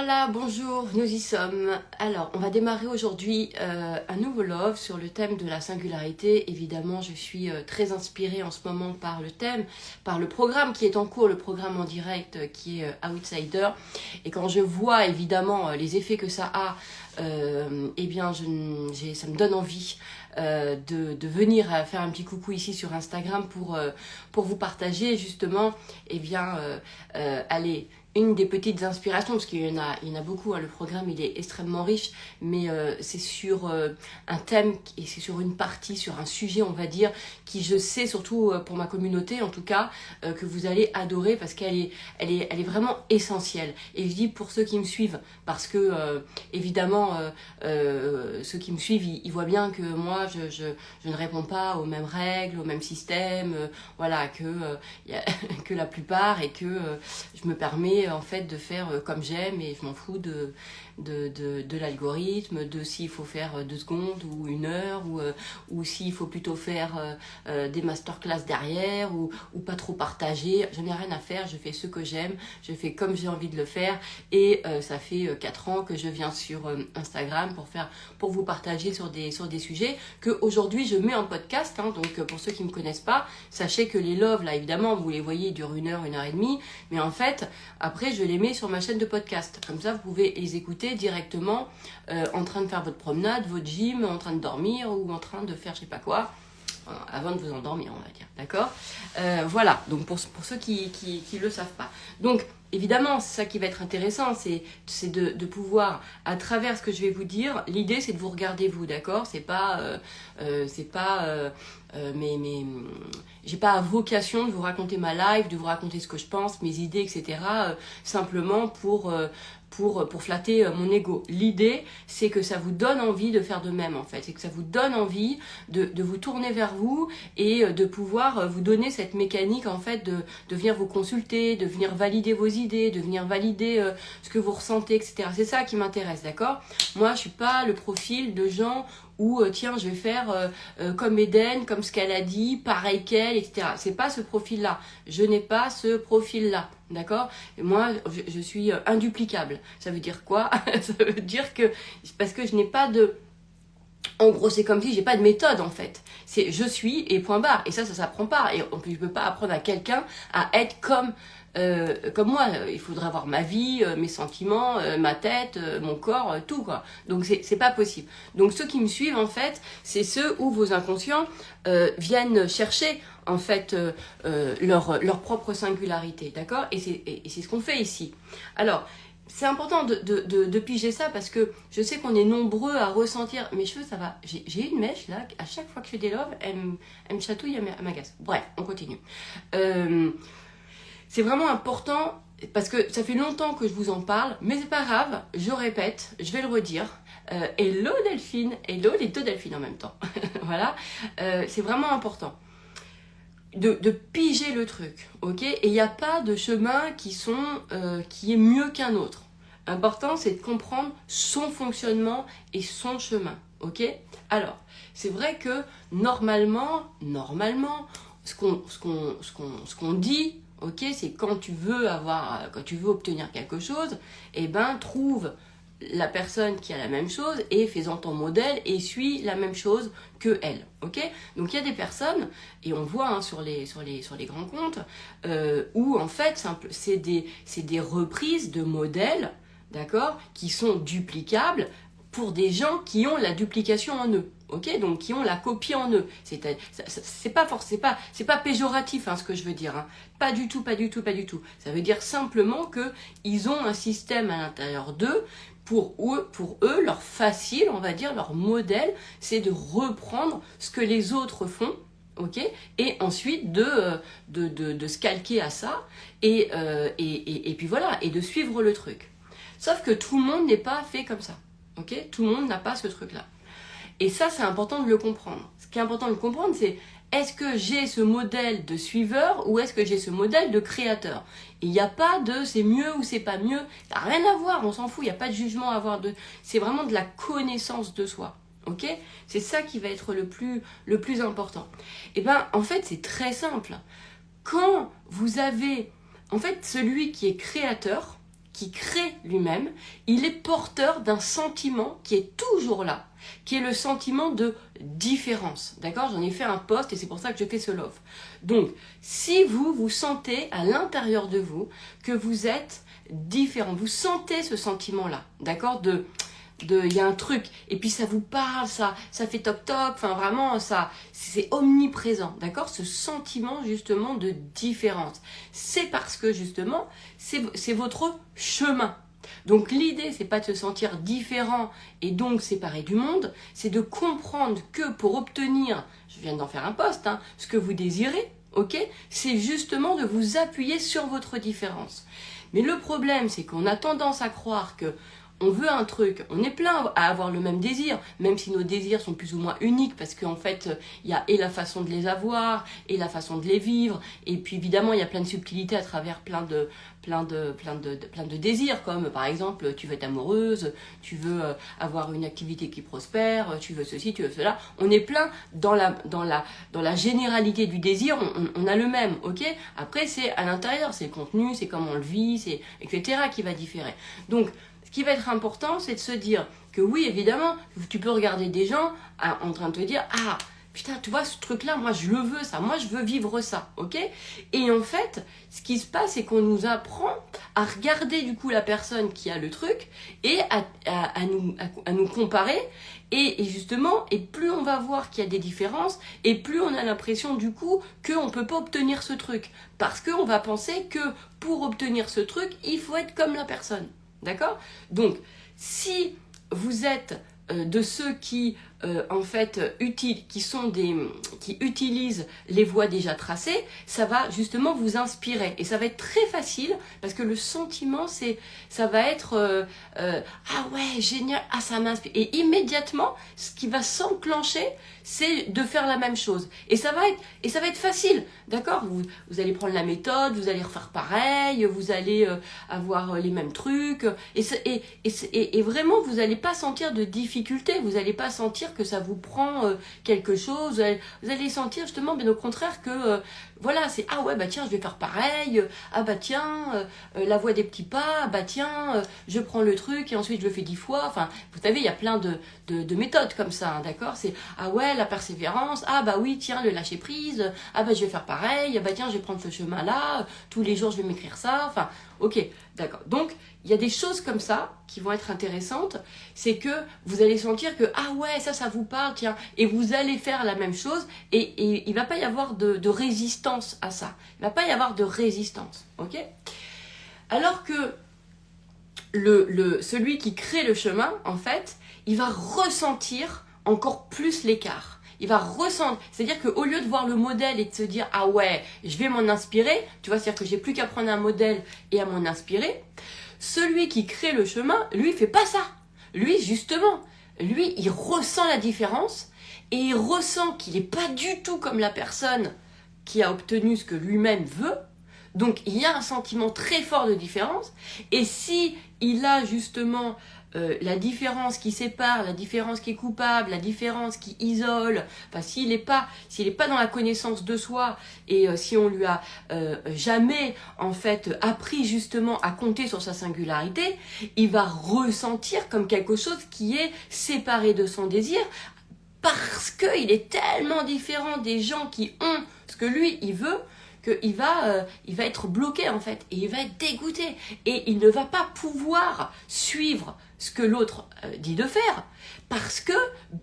Voilà, bonjour, nous y sommes. Alors, on va démarrer aujourd'hui un nouveau love sur le thème de la singularité. Évidemment, je suis très inspirée en ce moment par le thème, par le programme qui est en cours, le programme en direct qui est Outsider. Et quand je vois évidemment les effets que ça a, eh bien, ça me donne envie de venir faire un petit coucou ici sur Instagram pour vous partager justement, eh bien, allez, une des petites inspirations, parce qu'il y en a beaucoup, hein, le programme il est extrêmement riche, mais c'est sur un thème et c'est sur une partie, sur un sujet on va dire, qui je sais surtout pour ma communauté en tout cas, que vous allez adorer parce qu'elle est vraiment essentielle. Et je dis pour ceux qui me suivent, parce que évidemment ceux qui me suivent, ils voient bien que moi je ne réponds pas aux mêmes règles, au même système, voilà, que la plupart, et que je me permets en fait de faire comme j'aime et je m'en fous de l'algorithme, de s'il faut faire 2 secondes ou 1 heure ou s'il faut plutôt faire des masterclass derrière ou pas trop partager. Je n'ai rien à faire, je fais ce que j'aime, je fais comme j'ai envie de le faire et ça fait 4 ans que je viens sur Instagram pour vous partager sur des sujets que aujourd'hui je mets en podcast, hein. Donc pour ceux qui ne me connaissent pas, sachez que les loves là évidemment vous les voyez, ils durent 1 heure, 1 heure et demie, mais en fait après je les mets sur ma chaîne de podcast, comme ça vous pouvez les écouter directement en train de faire votre promenade, votre gym, en train de dormir ou en train de faire je sais pas quoi, avant de vous endormir on va dire, d'accord. Voilà, donc pour ceux qui le savent pas. Donc évidemment, c'est ça qui va être intéressant, c'est de pouvoir, à travers ce que je vais vous dire, l'idée c'est de vous regarder vous, d'accord. C'est pas mais j'ai pas vocation de vous raconter ma life, de vous raconter ce que je pense, mes idées, etc. Simplement pour flatter mon ego. L'idée, c'est que ça vous donne envie de faire de même, en fait. C'est que ça vous donne envie de vous tourner vers vous et de pouvoir vous donner cette mécanique, en fait, de venir vous consulter, de venir valider vos idées, de venir valider ce que vous ressentez, etc. C'est ça qui m'intéresse, d'accord. Moi, je suis pas le profil de gens où tiens je vais faire comme Eden, comme ce qu'elle a dit, pareil qu'elle, etc. C'est pas ce profil-là. Je n'ai pas ce profil-là, d'accord. Et moi, je suis induplicable. Ça veut dire quoi? Ça veut dire que parce que je n'ai pas de... En gros, c'est comme si j'ai pas de méthode en fait. C'est je suis et point barre. Et ça s'apprend pas. Et je peux pas apprendre à quelqu'un à être comme moi. Il faudrait avoir ma vie, mes sentiments, ma tête, mon corps, tout quoi. Donc c'est pas possible. Donc ceux qui me suivent en fait, c'est ceux où vos inconscients viennent chercher en fait leur propre singularité, d'accord. Et c'est ce qu'on fait ici. Alors c'est important de piger ça parce que je sais qu'on est nombreux à ressentir. Mes cheveux, ça va. J'ai une mèche là, à chaque fois que je fais des loves, elle me chatouille, elle m'agace. Bref, on continue. C'est vraiment important parce que ça fait longtemps que je vous en parle, mais c'est pas grave, je répète, je vais le redire. Hello Delphine, hello les 2 Delphines en même temps. Voilà, c'est vraiment important. De piger le truc, ok. Et il n'y a pas de chemin qui est mieux qu'un autre. Important, c'est de comprendre son fonctionnement et son chemin, ok. Alors, c'est vrai que normalement, ce qu'on dit, ok, c'est quand tu veux obtenir quelque chose, eh ben trouve la personne qui a la même chose et fais-en ton modèle et suis la même chose que elle, ok. Donc il y a des personnes, et on voit hein, sur les grands comptes, où en fait c'est des reprises de modèles, d'accord, qui sont duplicables pour des gens qui ont la duplication en eux, ok, donc qui ont la copie en eux. C'est pas péjoratif hein, ce que je veux dire, hein. Pas du tout. Ça veut dire simplement que ils ont un système à l'intérieur d'eux. Pour eux, leur facile, on va dire, leur modèle, c'est de reprendre ce que les autres font, ok, et ensuite de se calquer à ça et puis voilà, et de suivre le truc. Sauf que tout le monde n'est pas fait comme ça, ok, tout le monde n'a pas ce truc-là. Et ça, c'est important de le comprendre. Ce qui est important de comprendre, c'est est-ce que j'ai ce modèle de suiveur ou est-ce que j'ai ce modèle de créateur? Il n'y a pas de c'est mieux ou c'est pas mieux. Ça n'a rien à voir, on s'en fout, il n'y a pas de jugement à avoir. C'est vraiment de la connaissance de soi. Ok? C'est ça qui va être le plus important. Et bien, en fait, c'est très simple. Quand vous avez, en fait, celui qui est créateur, qui crée lui-même, il est porteur d'un sentiment qui est toujours là, qui est le sentiment de différence. D'accord? J'en ai fait un post et c'est pour ça que je fais ce love. Donc, si vous vous sentez à l'intérieur de vous que vous êtes différent, vous sentez ce sentiment-là, d'accord? Il y a un truc, et puis ça vous parle, ça fait toc toc, enfin vraiment, c'est omniprésent, d'accord? Ce sentiment justement de différence. C'est parce que justement, c'est votre chemin. Donc l'idée, c'est pas de se sentir différent et donc séparé du monde, c'est de comprendre que pour obtenir, je viens d'en faire un post, hein, ce que vous désirez, ok? C'est justement de vous appuyer sur votre différence. Mais le problème, c'est qu'on a tendance à croire que on veut un truc, on est plein à avoir le même désir, même si nos désirs sont plus ou moins uniques, parce qu'en fait, il y a et la façon de les avoir, et la façon de les vivre, et puis évidemment, il y a plein de subtilités à travers plein de désirs, comme par exemple, tu veux être amoureuse, tu veux avoir une activité qui prospère, tu veux ceci, tu veux cela. On est plein dans la généralité du désir, on a le même, ok? Après, c'est à l'intérieur, c'est le contenu, c'est comment on le vit, c'est etc. qui va différer. Donc, ce qui va être important, c'est de se dire que oui, évidemment, tu peux regarder des gens en train de te dire « Ah, putain, tu vois, ce truc-là, moi, je le veux, ça. Moi, je veux vivre ça. » Ok? Et en fait, ce qui se passe, c'est qu'on nous apprend à regarder, du coup, la personne qui a le truc et à nous comparer. Et justement, et plus on va voir qu'il y a des différences, et plus on a l'impression, du coup, qu'on ne peut pas obtenir ce truc. Parce qu'on va penser que pour obtenir ce truc, il faut être comme la personne. D'accord? Donc, si vous êtes de ceux qui, en fait, qui utilisent les voies déjà tracées, ça va justement vous inspirer. Et ça va être très facile, parce que le sentiment, ça va être ah ouais, génial, ah ça m'inspire. Et immédiatement, ce qui va s'enclencher, c'est de faire la même chose. Et ça va être facile, d'accord? Vous allez prendre la méthode, vous allez refaire pareil, vous allez avoir les mêmes trucs, et vraiment, vous n'allez pas sentir de difficulté, vous n'allez pas sentir que ça vous prend quelque chose, vous allez sentir justement, bien au contraire, que voilà, c'est ah ouais, bah tiens, je vais faire pareil, ah bah tiens, la voie des petits pas, bah tiens, je prends le truc et ensuite je le fais 10 fois. Enfin, vous savez, il y a plein de méthodes comme ça, hein, d'accord? C'est ah ouais, la persévérance, ah bah oui, tiens, le lâcher prise, ah bah je vais faire pareil, ah bah tiens, je vais prendre ce chemin-là, tous les jours je vais m'écrire ça, enfin, ok, d'accord. Donc, il y a des choses comme ça qui vont être intéressantes, c'est que vous allez sentir que ah ouais, ça vous parle, tiens, et vous allez faire la même chose, et il va pas y avoir de résistance à ça. Il va pas y avoir de résistance, ok? Alors que celui qui crée le chemin, en fait, il va ressentir encore plus l'écart. Il va ressentir, c'est-à-dire qu'au lieu de voir le modèle et de se dire « Ah ouais, je vais m'en inspirer », tu vois, c'est-à-dire que j'ai plus qu'à prendre un modèle et à m'en inspirer, celui qui crée le chemin, lui, il fait pas ça. Lui, justement, lui, il ressent la différence et il ressent qu'il n'est pas du tout comme la personne qui a obtenu ce que lui-même veut. Donc, il y a un sentiment très fort de différence. Et si il a justement la différence qui sépare, la différence qui est coupable, la différence qui isole, enfin, s'il n'est pas dans la connaissance de soi et si on lui a jamais, en fait, appris justement à compter sur sa singularité, il va ressentir comme quelque chose qui est séparé de son désir parce qu'il est tellement différent des gens qui ont ce que lui, il veut, qu'il va être bloqué en fait, et il va être dégoûté, et il ne va pas pouvoir suivre ce que l'autre dit de faire, parce que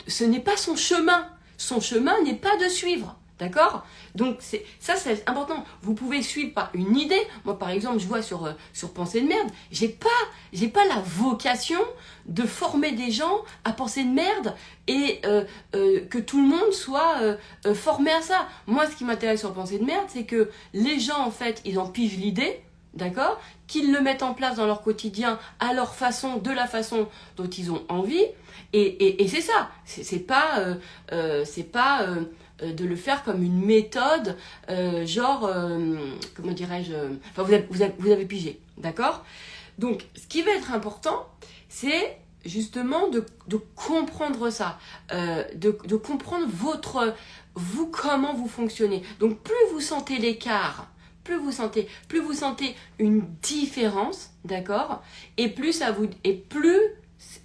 ce n'est pas son chemin. Son chemin n'est pas de suivre, d'accord? Donc ça c'est important. Vous pouvez suivre par une idée. Moi par exemple, je vois sur Pensée de merde, j'ai pas la vocation de former des gens à penser de merde et que tout le monde soit formé à ça. Moi ce qui m'intéresse sur Pensée de merde, c'est que les gens en fait, ils en pigent l'idée, d'accord, qu'ils le mettent en place dans leur quotidien à leur façon, de la façon dont ils ont envie, et c'est ça. C'est pas de le faire comme une méthode, genre, comment dirais-je, enfin vous avez pigé, d'accord? Donc, ce qui va être important, c'est justement de comprendre ça, de comprendre vous, comment vous fonctionnez. Donc, plus vous sentez l'écart, plus vous sentez une différence, d'accord, et plus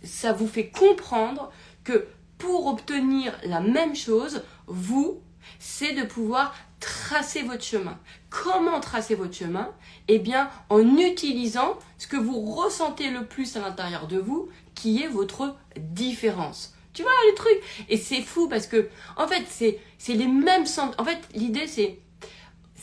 ça vous fait comprendre que pour obtenir la même chose, c'est de pouvoir tracer votre chemin. Comment tracer votre chemin? Eh bien, en utilisant ce que vous ressentez le plus à l'intérieur de vous, qui est votre différence. Tu vois le truc? Et c'est fou parce que, en fait, c'est les mêmes sentiments. En fait, l'idée, c'est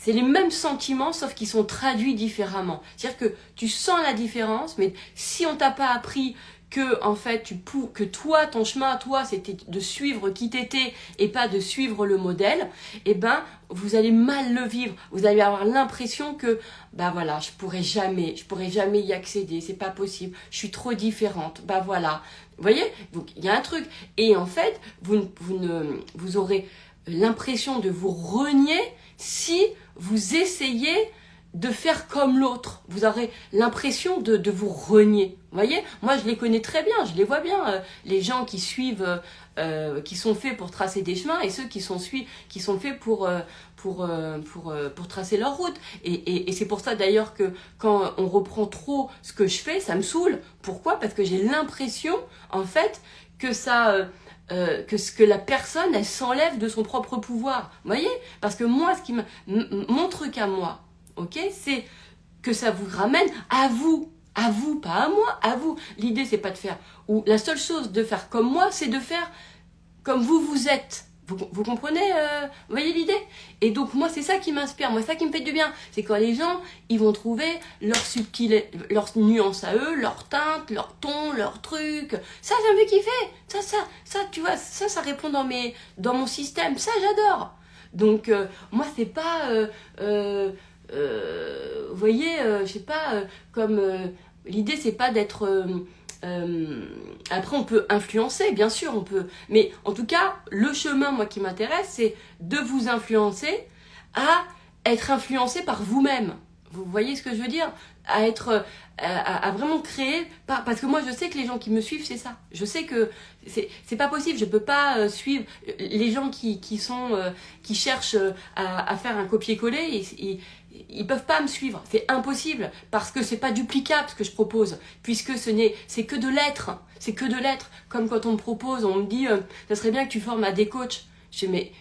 les mêmes sentiments, sauf qu'ils sont traduits différemment. C'est-à-dire que tu sens la différence, mais si on t'a pas appris que en fait que toi, ton chemin à toi, c'était de suivre qui t'étais et pas de suivre le modèle, eh ben vous allez mal le vivre. Vous allez avoir l'impression que bah voilà, je pourrais jamais y accéder, c'est pas possible, je suis trop différente. Bah voilà. Vous voyez? Donc il y a un truc. Et en fait, vous aurez l'impression de vous renier si vous essayez de faire comme l'autre. Vous aurez l'impression de vous renier. Vous voyez? Moi, je les connais très bien, je les vois bien. Les gens qui suivent, qui sont faits pour tracer des chemins et ceux qui sont faits pour tracer leur route. Et c'est pour ça d'ailleurs que quand on reprend trop ce que je fais, ça me saoule. Pourquoi? Parce que j'ai l'impression, en fait, que ça... que la personne, elle s'enlève de son propre pouvoir. Vous voyez? Parce que moi, mon truc à moi, ok, c'est que ça vous ramène à vous, pas à moi, à vous. L'idée, c'est pas de faire, ou la seule chose de faire comme moi, c'est de faire comme vous êtes. Vous comprenez, vous voyez l'idée? Et donc moi, c'est ça qui m'inspire, moi, c'est ça qui me fait du bien. C'est quand les gens, ils vont trouver leur nuance à eux, leur teinte, leur ton, leur truc. Ça me fait kiffer. Ça, tu vois, ça répond dans mon système. Ça, j'adore. Donc, moi, c'est pas... vous voyez, je sais pas, comme l'idée c'est pas d'être après on peut influencer, bien sûr on peut, mais en tout cas le chemin moi qui m'intéresse c'est de vous influencer à être influencé par vous-même. Vous voyez ce que je veux dire? À être, à vraiment créer, parce que moi je sais que les gens qui me suivent c'est ça. Je sais que c'est pas possible, je peux pas suivre les gens qui cherchent à faire un copier-coller, ils peuvent pas me suivre, c'est impossible parce que c'est pas duplicable ce que je propose, puisque c'est que de l'être, comme quand on me propose, on me dit ça serait bien que tu formes à des coachs. Je dis mais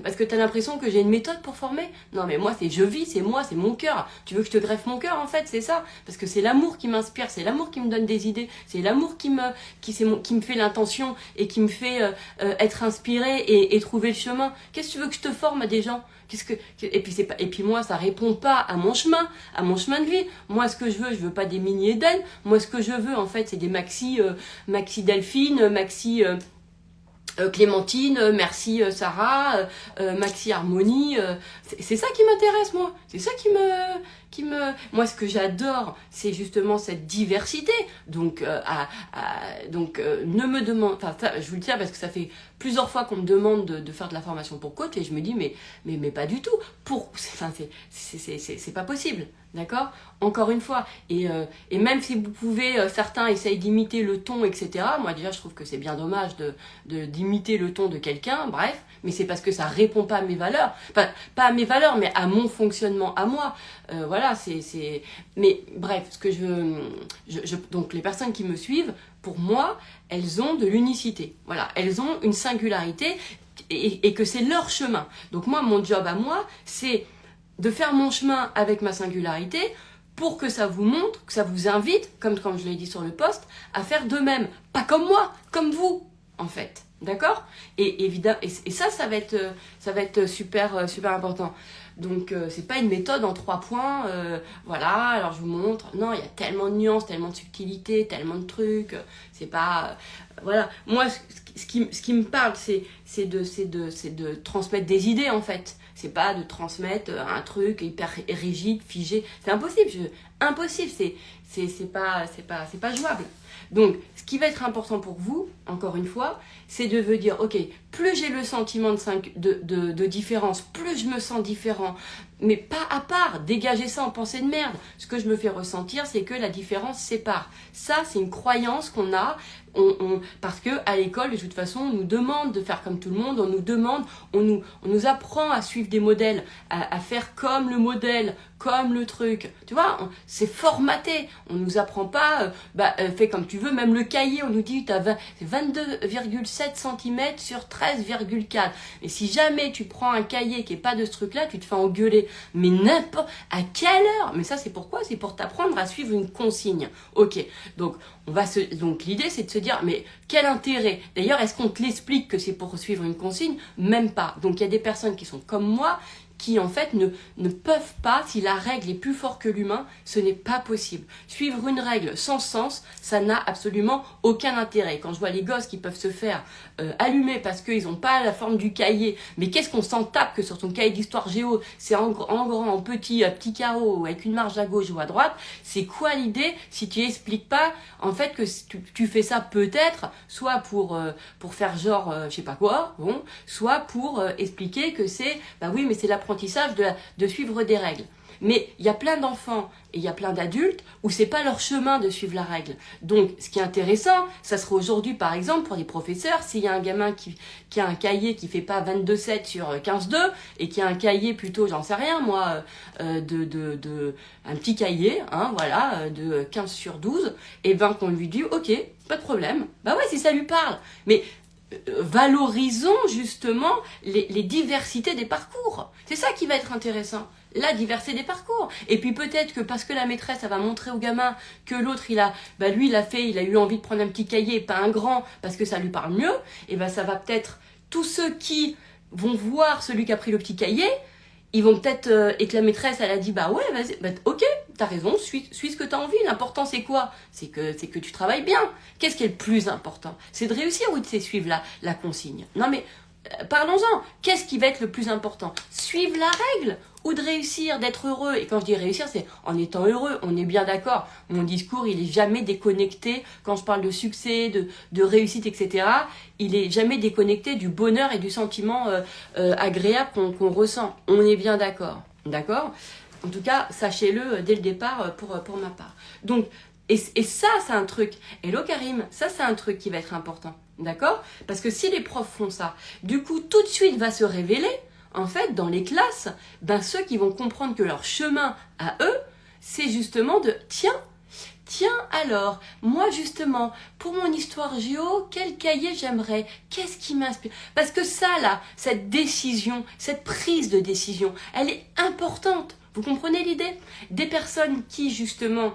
parce que t'as l'impression que j'ai une méthode pour former? Non mais moi je vis, c'est moi, c'est mon cœur. Tu veux que je te greffe mon cœur en fait, c'est ça. Parce que c'est l'amour qui m'inspire, c'est l'amour qui me donne des idées, c'est l'amour qui me fait l'intention et qui me fait être inspiré et trouver le chemin. Qu'est-ce que tu veux que je te forme à des gens? Et puis moi ça répond pas à mon chemin de vie. Moi ce que je veux pas des mini Eden. Moi ce que je veux en fait c'est des maxi Delphine, maxi Clémentine, merci Sarah, Maxi Harmonie, c'est ça qui m'intéresse moi, c'est ça moi ce que j'adore c'est justement cette diversité, donc ne me demande, enfin je vous le dis parce que ça fait plusieurs fois qu'on me demande de faire de la formation pour coach et je me dis mais pas du tout, c'est pas possible. D'accord? Encore une fois. Et même si vous pouvez, certains essayent d'imiter le ton, etc. Moi déjà je trouve que c'est bien dommage d'imiter le ton de quelqu'un, bref, mais c'est parce que ça répond pas à mes valeurs. Enfin, pas à mes valeurs, mais à mon fonctionnement, à moi. Voilà, mais bref, ce que donc les personnes qui me suivent, pour moi, elles ont de l'unicité. Voilà, elles ont une singularité et que c'est leur chemin. Donc moi, mon job à moi, c'est de faire mon chemin avec ma singularité pour que ça vous montre, que ça vous invite, comme je l'ai dit sur le post, à faire de même. Pas comme moi, comme vous, en fait. D'accord? Et évidemment, et ça va être super, super important. Donc, c'est pas une méthode en 3 points, voilà, alors je vous montre. Non, il y a tellement de nuances, tellement de subtilités, tellement de trucs. C'est pas... voilà. Moi, ce qui me parle, c'est de transmettre des idées, en fait. C'est pas de transmettre un truc hyper rigide, figé. C'est impossible. Impossible. c'est pas jouable. Donc, ce qui va être important pour vous, encore une fois, c'est de vous dire, ok, plus j'ai le sentiment de différence, plus je me sens différent, mais pas à part, dégagez ça en pensée de merde. Ce que je me fais ressentir, c'est que la différence sépare. Ça, c'est une croyance qu'on a, parce que à l'école, de toute façon, on nous demande de faire comme tout le monde, on nous apprend à suivre des modèles, à faire comme le modèle, comme le truc. Tu vois, c'est formaté. On nous apprend pas, fais comme tu veux. Même le cahier, on nous dit, tu as 22,7 cm sur 13,4. Et si jamais tu prends un cahier qui est pas de ce truc-là, tu te fais engueuler. Mais n'importe, à quelle heure? Mais ça, c'est pourquoi? C'est pour t'apprendre à suivre une consigne. Ok. Donc, donc l'idée, c'est de se dire, mais quel intérêt? D'ailleurs, est-ce qu'on te l'explique que c'est pour suivre une consigne? Même pas. Donc, il y a des personnes qui sont comme moi, qui en fait ne peuvent pas, si la règle est plus forte que l'humain, ce n'est pas possible. Suivre une règle sans sens, ça n'a absolument aucun intérêt. Quand je vois les gosses qui peuvent se faire allumer parce qu'ils n'ont pas la forme du cahier, mais qu'est-ce qu'on s'en tape que sur ton cahier d'histoire géo, c'est en grand, en petit carreau, avec une marge à gauche ou à droite, c'est quoi l'idée si tu expliques pas en fait que tu fais ça peut-être, soit pour faire genre, je sais pas quoi, bon, soit pour expliquer que c'est, bah oui, mais c'est l'apprentissage de suivre des règles. Mais il y a plein d'enfants et il y a plein d'adultes où c'est pas leur chemin de suivre la règle. Donc, ce qui est intéressant, ça serait aujourd'hui, par exemple, pour les professeurs, s'il y a un gamin qui a un cahier qui fait pas 22,7 sur 15,2 et qui a un cahier plutôt, j'en sais rien, moi, un petit cahier, hein, voilà, de 15 sur 12, et ben qu'on lui dit, ok, pas de problème. Bah ouais, si ça lui parle. Mais valorisons justement les diversités des parcours. C'est ça qui va être intéressant. La diversité des parcours. Et puis peut-être que parce que la maîtresse, elle va montrer au gamin que l'autre, il a eu envie de prendre un petit cahier et pas un grand parce que ça lui parle mieux, et ben ça va peut-être, tous ceux qui vont voir celui qui a pris le petit cahier, ils vont peut-être, et que la maîtresse, elle a dit, bah ouais, vas-y, bah, ok, t'as raison, suis ce que t'as envie. L'important, c'est quoi? C'est que tu travailles bien. Qu'est-ce qui est le plus important? C'est de réussir ou de suivre la consigne? Non mais, parlons-en. Qu'est-ce qui va être le plus important? Suivre la règle ou de réussir, d'être heureux? Et quand je dis réussir, c'est en étant heureux. On est bien d'accord. Mon discours, il est jamais déconnecté. Quand je parle de succès, de réussite, etc., il est jamais déconnecté du bonheur et du sentiment agréable qu'on ressent. On est bien d'accord. D'accord? En tout cas, sachez-le dès le départ pour ma part. Donc, et ça, c'est un truc. Hello Karim, ça, c'est un truc qui va être important. D'accord? Parce que si les profs font ça, du coup, tout de suite va se révéler, en fait, dans les classes, ben, ceux qui vont comprendre que leur chemin à eux, c'est justement de, tiens, alors, moi justement, pour mon histoire géo, quel cahier j'aimerais? Qu'est-ce qui m'inspire? Parce que ça, là, cette décision, cette prise de décision, elle est importante. Vous comprenez l'idée? Des personnes qui, justement,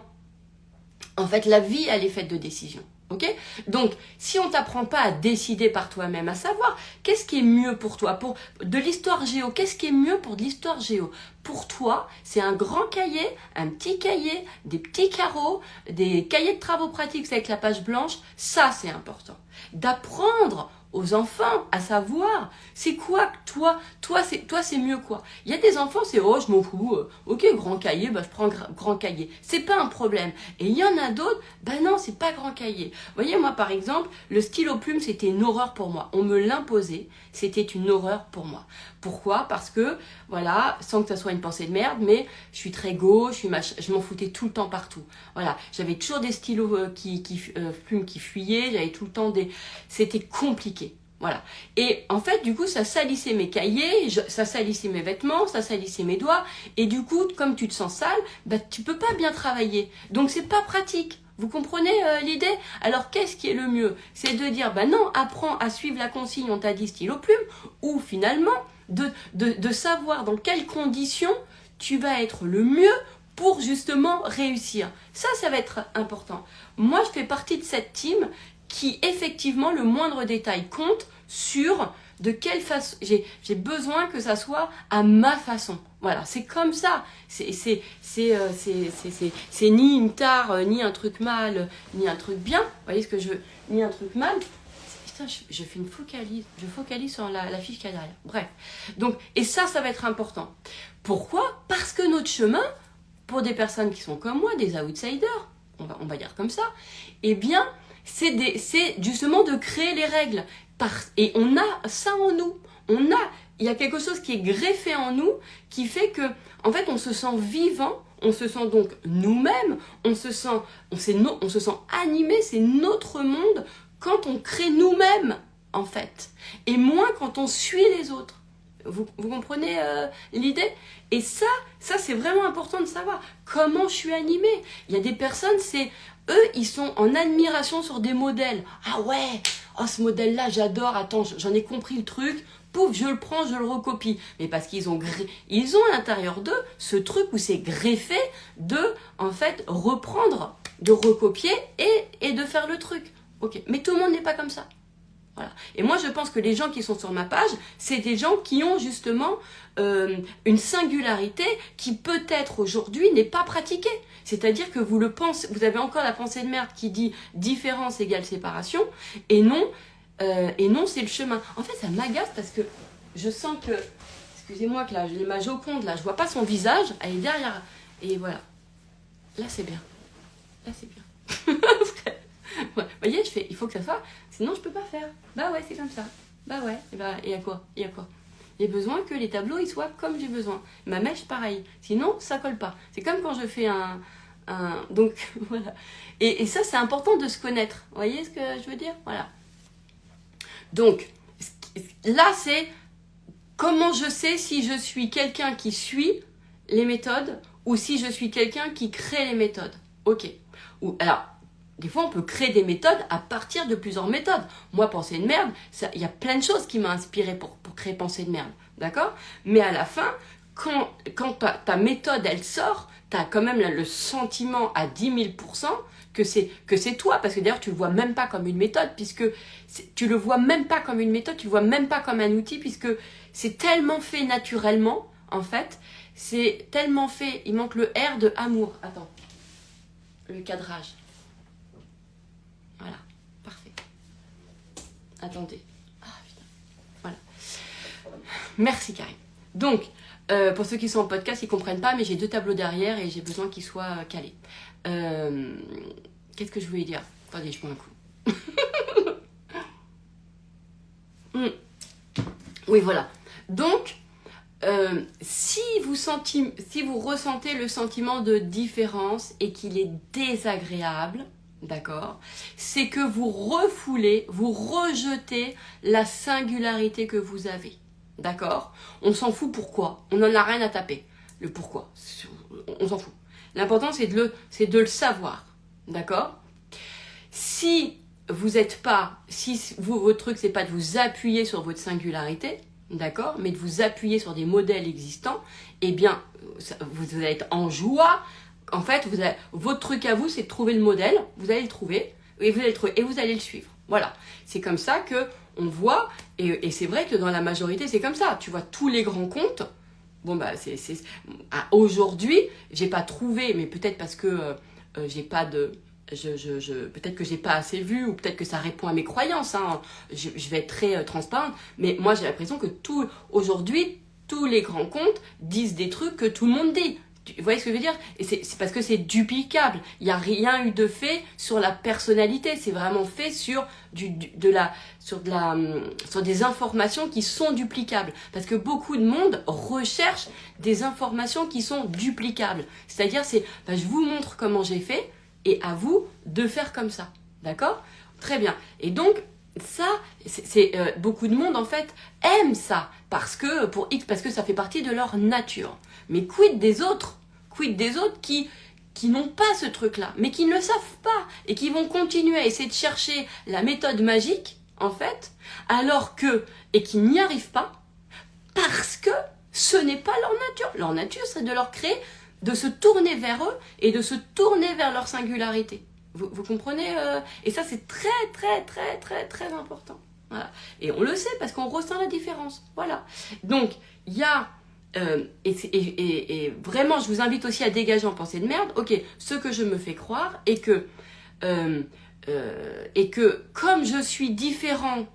en fait, la vie, elle est faite de décisions. Ok? Donc, si on t'apprend pas à décider par toi-même, à savoir qu'est-ce qui est mieux pour toi, pour de l'histoire géo, qu'est-ce qui est mieux pour de l'histoire géo? Pour toi, c'est un grand cahier, un petit cahier, des petits carreaux, des cahiers de travaux pratiques avec la page blanche. Ça, c'est important. D'apprendre aux enfants à savoir c'est quoi que toi c'est mieux quoi. Il y a des enfants, c'est oh je m'en fous, ok grand cahier, bah je prends grand cahier, c'est pas un problème. Et il y en a d'autres, bah non c'est pas grand cahier. Vous voyez moi par exemple, le stylo plume c'était une horreur pour moi, on me l'imposait, c'était une horreur pour moi. Pourquoi? Parce que voilà, sans que ça soit une pensée de merde, mais je suis très gauche, je m'en foutais tout le temps partout. Voilà, j'avais toujours des stylos plumes qui fuyaient, j'avais tout le temps c'était compliqué. Voilà. Et en fait, du coup, ça salissait mes cahiers, ça salissait mes vêtements, ça salissait mes doigts. Et du coup, comme tu te sens sale, bah, tu peux pas bien travailler. Donc, c'est pas pratique. Vous comprenez l'idée? Alors, qu'est-ce qui est le mieux? C'est de dire, bah non, apprends à suivre la consigne, on t'a dit stylo plume, ou finalement, de savoir dans quelles conditions tu vas être le mieux pour justement réussir. Ça va être important. Moi, je fais partie de cette team qui, effectivement, le moindre détail compte sur de quelle façon... J'ai besoin que ça soit à ma façon. Voilà, c'est comme ça. C'est ni une tare, ni un truc mal, ni un truc bien. Vous voyez ce que je veux? Ni un truc mal. Putain, je fais une focalise. Je focalise sur la fiche qu'il y a derrière. Bref. Donc, et ça va être important. Pourquoi? Parce que notre chemin, pour des personnes qui sont comme moi, des outsiders, on va dire comme ça, eh bien, c'est justement de créer les règles. Et on a ça en nous. Il y a quelque chose qui est greffé en nous qui fait que, en fait, on se sent vivant, on se sent donc nous-mêmes, on se sent animé, c'est notre monde quand on crée nous-mêmes, en fait. Et moins quand on suit les autres. Vous comprenez l'idée? Et ça c'est vraiment important de savoir. Comment je suis animée? Il y a des personnes, eux, ils sont en admiration sur des modèles. Ah ouais, oh ce modèle-là, j'adore, attends, j'en ai compris le truc. Pouf, je le prends, je le recopie. Mais parce qu'ils ont à l'intérieur d'eux ce truc où c'est greffé de, en fait, reprendre, de recopier et de faire le truc. Ok, mais tout le monde n'est pas comme ça. Voilà. Et moi, je pense que les gens qui sont sur ma page, c'est des gens qui ont justement une singularité qui peut-être aujourd'hui n'est pas pratiquée. C'est-à-dire que vous avez encore la pensée de merde qui dit différence égale séparation, et non, c'est le chemin. En fait, ça m'agace parce que je sens que, excusez-moi, que là, j'ai ma Joconde, là, je vois pas son visage, elle est derrière, et voilà. Là, c'est bien. Là, c'est bien. Ouais. Vous voyez, je fais, il faut que ça soit, sinon je peux pas faire. Bah ouais, c'est comme ça. Bah ouais, et à quoi? Il y a besoin que les tableaux ils soient comme j'ai besoin. Ma mèche, pareil. Sinon, ça colle pas. C'est comme quand je fais donc, voilà. Et ça, c'est important de se connaître. Vous voyez ce que je veux dire? Voilà. Donc, là, c'est comment je sais si je suis quelqu'un qui suit les méthodes ou si je suis quelqu'un qui crée les méthodes. Ok. Alors, des fois, on peut créer des méthodes à partir de plusieurs méthodes. Moi, Pensée de merde, il y a plein de choses qui m'ont inspiré pour créer Pensée de merde. D'accord? Mais à la fin, quand ta méthode, elle sort, tu as quand même là, le sentiment à 10 000% que c'est toi. Parce que d'ailleurs, tu le vois même pas comme une méthode, puisque tu le vois même pas comme une méthode, tu le vois même pas comme un outil, puisque c'est tellement fait naturellement, en fait. C'est tellement fait, il manque le R de amour. Attends, le cadrage. Voilà, parfait. Attendez. Ah putain. Voilà. Merci Karine. Donc, pour ceux qui sont en podcast, ils ne comprennent pas, mais j'ai 2 tableaux derrière et j'ai besoin qu'ils soient calés. Qu'est-ce que je voulais dire? Attendez, je prends un coup. Oui, voilà. Donc, si vous ressentez le sentiment de différence et qu'il est désagréable, d'accord, c'est que vous refoulez, vous rejetez la singularité que vous avez, d'accord. On s'en fout pourquoi, on n'en a rien à taper, le pourquoi, on s'en fout. L'important c'est de le savoir, d'accord. Si votre truc c'est pas de vous appuyer sur votre singularité, d'accord, mais de vous appuyer sur des modèles existants, eh bien, vous allez être en joie. En fait, votre truc à vous, c'est de trouver le modèle, vous allez le trouver, et vous allez le suivre. Voilà. C'est comme ça que on voit, et c'est vrai que dans la majorité, c'est comme ça. Tu vois tous les grands comptes. Bon, bah, aujourd'hui, j'ai pas trouvé, mais peut-être parce que j'ai pas de. Peut-être que j'ai pas assez vu, ou peut-être que ça répond à mes croyances, hein. Je vais être très transparente, mais moi j'ai l'impression que aujourd'hui, tous les grands comptes disent des trucs que tout le monde dit. Vous voyez ce que je veux dire? Et c'est parce que c'est duplicable. Il n'y a rien eu de fait sur la personnalité. C'est vraiment fait sur des informations qui sont duplicables. Parce que beaucoup de monde recherche des informations qui sont duplicables. C'est-à-dire, je vous montre comment j'ai fait, et à vous de faire comme ça. D'accord? Très bien. Et donc, ça, beaucoup de monde, en fait, aime ça. Parce que ça fait partie de leur nature. Mais quid des autres qui n'ont pas ce truc-là, mais qui ne le savent pas, et qui vont continuer à essayer de chercher la méthode magique, en fait, et qui n'y arrivent pas, parce que ce n'est pas leur nature. Leur nature, c'est de leur créer, de se tourner vers eux et de se tourner vers leur singularité. Vous comprenez Et ça, c'est très, très, très, très, très important. Voilà. Et on le sait parce qu'on ressent la différence. Voilà. Donc, il y a... et vraiment, je vous invite aussi à dégager en pensée de merde. Ok, ce que je me fais croire et que comme je suis différent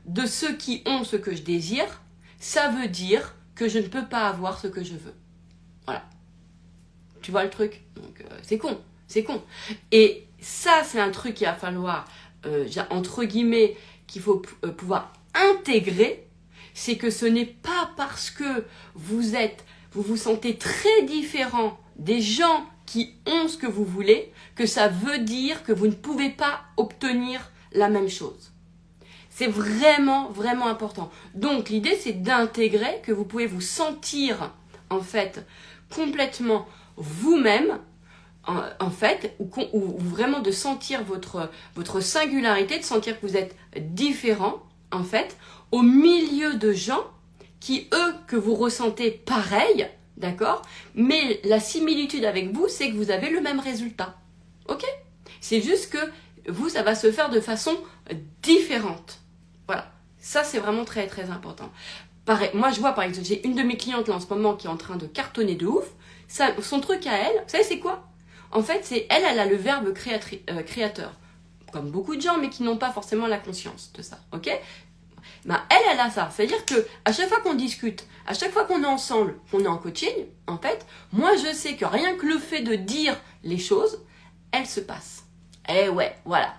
de ceux qui ont ce que je désire, ça veut dire que je ne peux pas avoir ce que je veux. Voilà. Tu vois le truc? Donc c'est con. C'est con. Et ça, c'est un truc qu'il va falloir, entre guillemets, qu'il faut pouvoir intégrer. C'est que ce n'est pas parce que vous vous sentez très différent des gens qui ont ce que vous voulez, que ça veut dire que vous ne pouvez pas obtenir la même chose. C'est vraiment, vraiment important. Donc, l'idée, c'est d'intégrer que vous pouvez vous sentir, en fait, complètement vous-même, en fait, ou vraiment de sentir votre singularité, de sentir que vous êtes différent, en fait, au milieu de gens qui, eux, que vous ressentez pareil, d'accord? Mais la similitude avec vous, c'est que vous avez le même résultat. Ok? C'est juste que vous, ça va se faire de façon différente. Voilà. Ça, c'est vraiment très, très important. Pareil, moi, je vois, par exemple, j'ai une de mes clientes là en ce moment qui est en train de cartonner de ouf. Ça, son truc à elle, vous savez, c'est quoi? En fait, c'est elle a le verbe créateur. Comme beaucoup de gens, mais qui n'ont pas forcément la conscience de ça. Ok? Ben, elle a ça. C'est-à-dire que à chaque fois qu'on discute, à chaque fois qu'on est ensemble, qu'on est en coaching, en fait, moi je sais que rien que le fait de dire les choses, elles se passent. Eh ouais, voilà.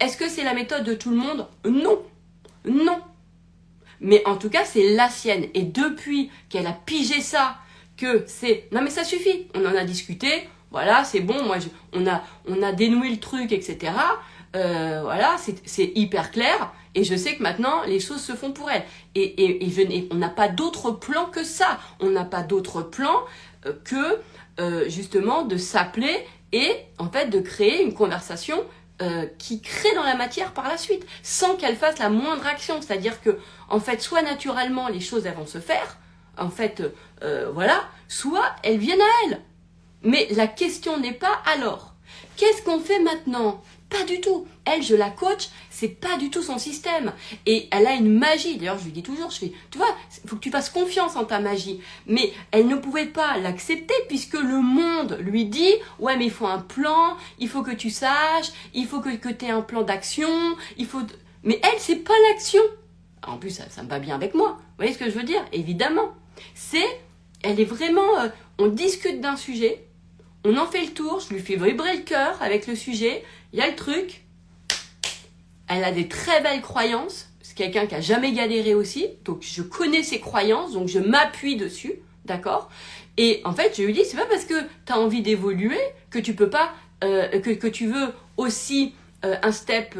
Est-ce que c'est la méthode de tout le monde? Non. Non. Mais en tout cas, c'est la sienne. Et depuis qu'elle a pigé ça, que c'est... Non mais ça suffit. On en a discuté. Voilà, c'est bon. Moi, on a dénoué le truc, etc. Voilà, c'est hyper clair. Et je sais que maintenant, les choses se font pour elle. Et on n'a pas d'autre plan que ça. On n'a pas d'autre plan que, justement, de s'appeler et, en fait, de créer une conversation qui crée dans la matière par la suite, sans qu'elle fasse la moindre action. C'est-à-dire que, en fait, soit naturellement, les choses, elles vont se faire, en fait, voilà, soit elles viennent à elle. Mais la question n'est pas alors. Qu'est-ce qu'on fait maintenant? Pas du tout. Elle, je la coach, c'est pas du tout son système. Et elle a une magie. D'ailleurs, je lui dis toujours, tu vois, il faut que tu fasses confiance en ta magie. Mais elle ne pouvait pas l'accepter puisque le monde lui dit, ouais, mais il faut un plan, il faut que tu saches, il faut que tu aies un plan d'action, Mais elle, c'est pas l'action. En plus, ça me va bien avec moi. Vous voyez ce que je veux dire? Évidemment. Elle est vraiment, on discute d'un sujet, on en fait le tour, je lui fais vibrer le cœur avec le sujet, il y a le truc, elle a des très belles croyances, c'est quelqu'un qui a jamais galéré aussi, donc je connais ses croyances, donc je m'appuie dessus, d'accord? Et en fait, je lui dis, c'est pas parce que tu as envie d'évoluer que tu peux pas, que tu veux aussi un step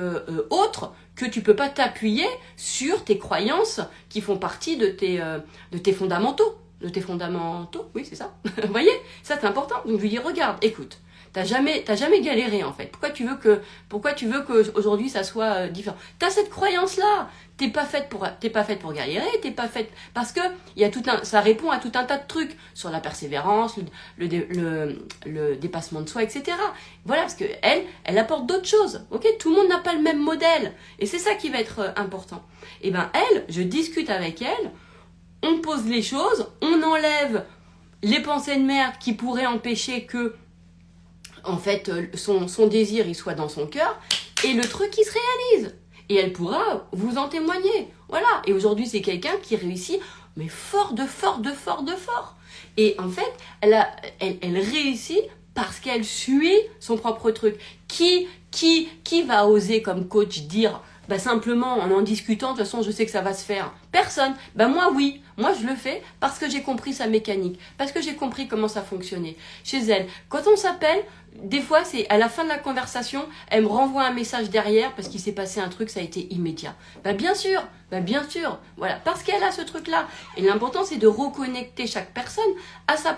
autre, que tu peux pas t'appuyer sur tes croyances qui font partie de tes fondamentaux. De tes fondamentaux, oui, c'est ça. Vous voyez, ça c'est important. Donc je lui dis, regarde, écoute, t'as jamais galéré en fait. Pourquoi tu veux que aujourd'hui ça soit différent? T'as cette croyance là. T'es pas faite pour galérer. T'es pas faite parce que ça répond à tout un tas de trucs sur la persévérance, le dépassement de soi, etc. Voilà, parce que elle apporte d'autres choses. Ok, tout le monde n'a pas le même modèle, et c'est ça qui va être important. Et ben je discute avec elle. On pose les choses, on enlève les pensées de merde qui pourraient empêcher que, en fait, son désir il soit dans son cœur, et le truc il se réalise. Et elle pourra vous en témoigner. Voilà. Et aujourd'hui, c'est quelqu'un qui réussit, mais fort. Et en fait, elle réussit parce qu'elle suit son propre truc. Qui va oser comme coach dire, simplement en discutant, de toute façon je sais que ça va se faire? Personne. Moi oui, moi je le fais parce que j'ai compris sa mécanique, parce que j'ai compris comment ça fonctionnait chez elle. Quand on s'appelle, des fois c'est à la fin de la conversation, elle me renvoie un message derrière parce qu'il s'est passé un truc, ça a été immédiat. Bien sûr, voilà, parce qu'elle a ce truc là. Et l'important c'est de reconnecter chaque personne à son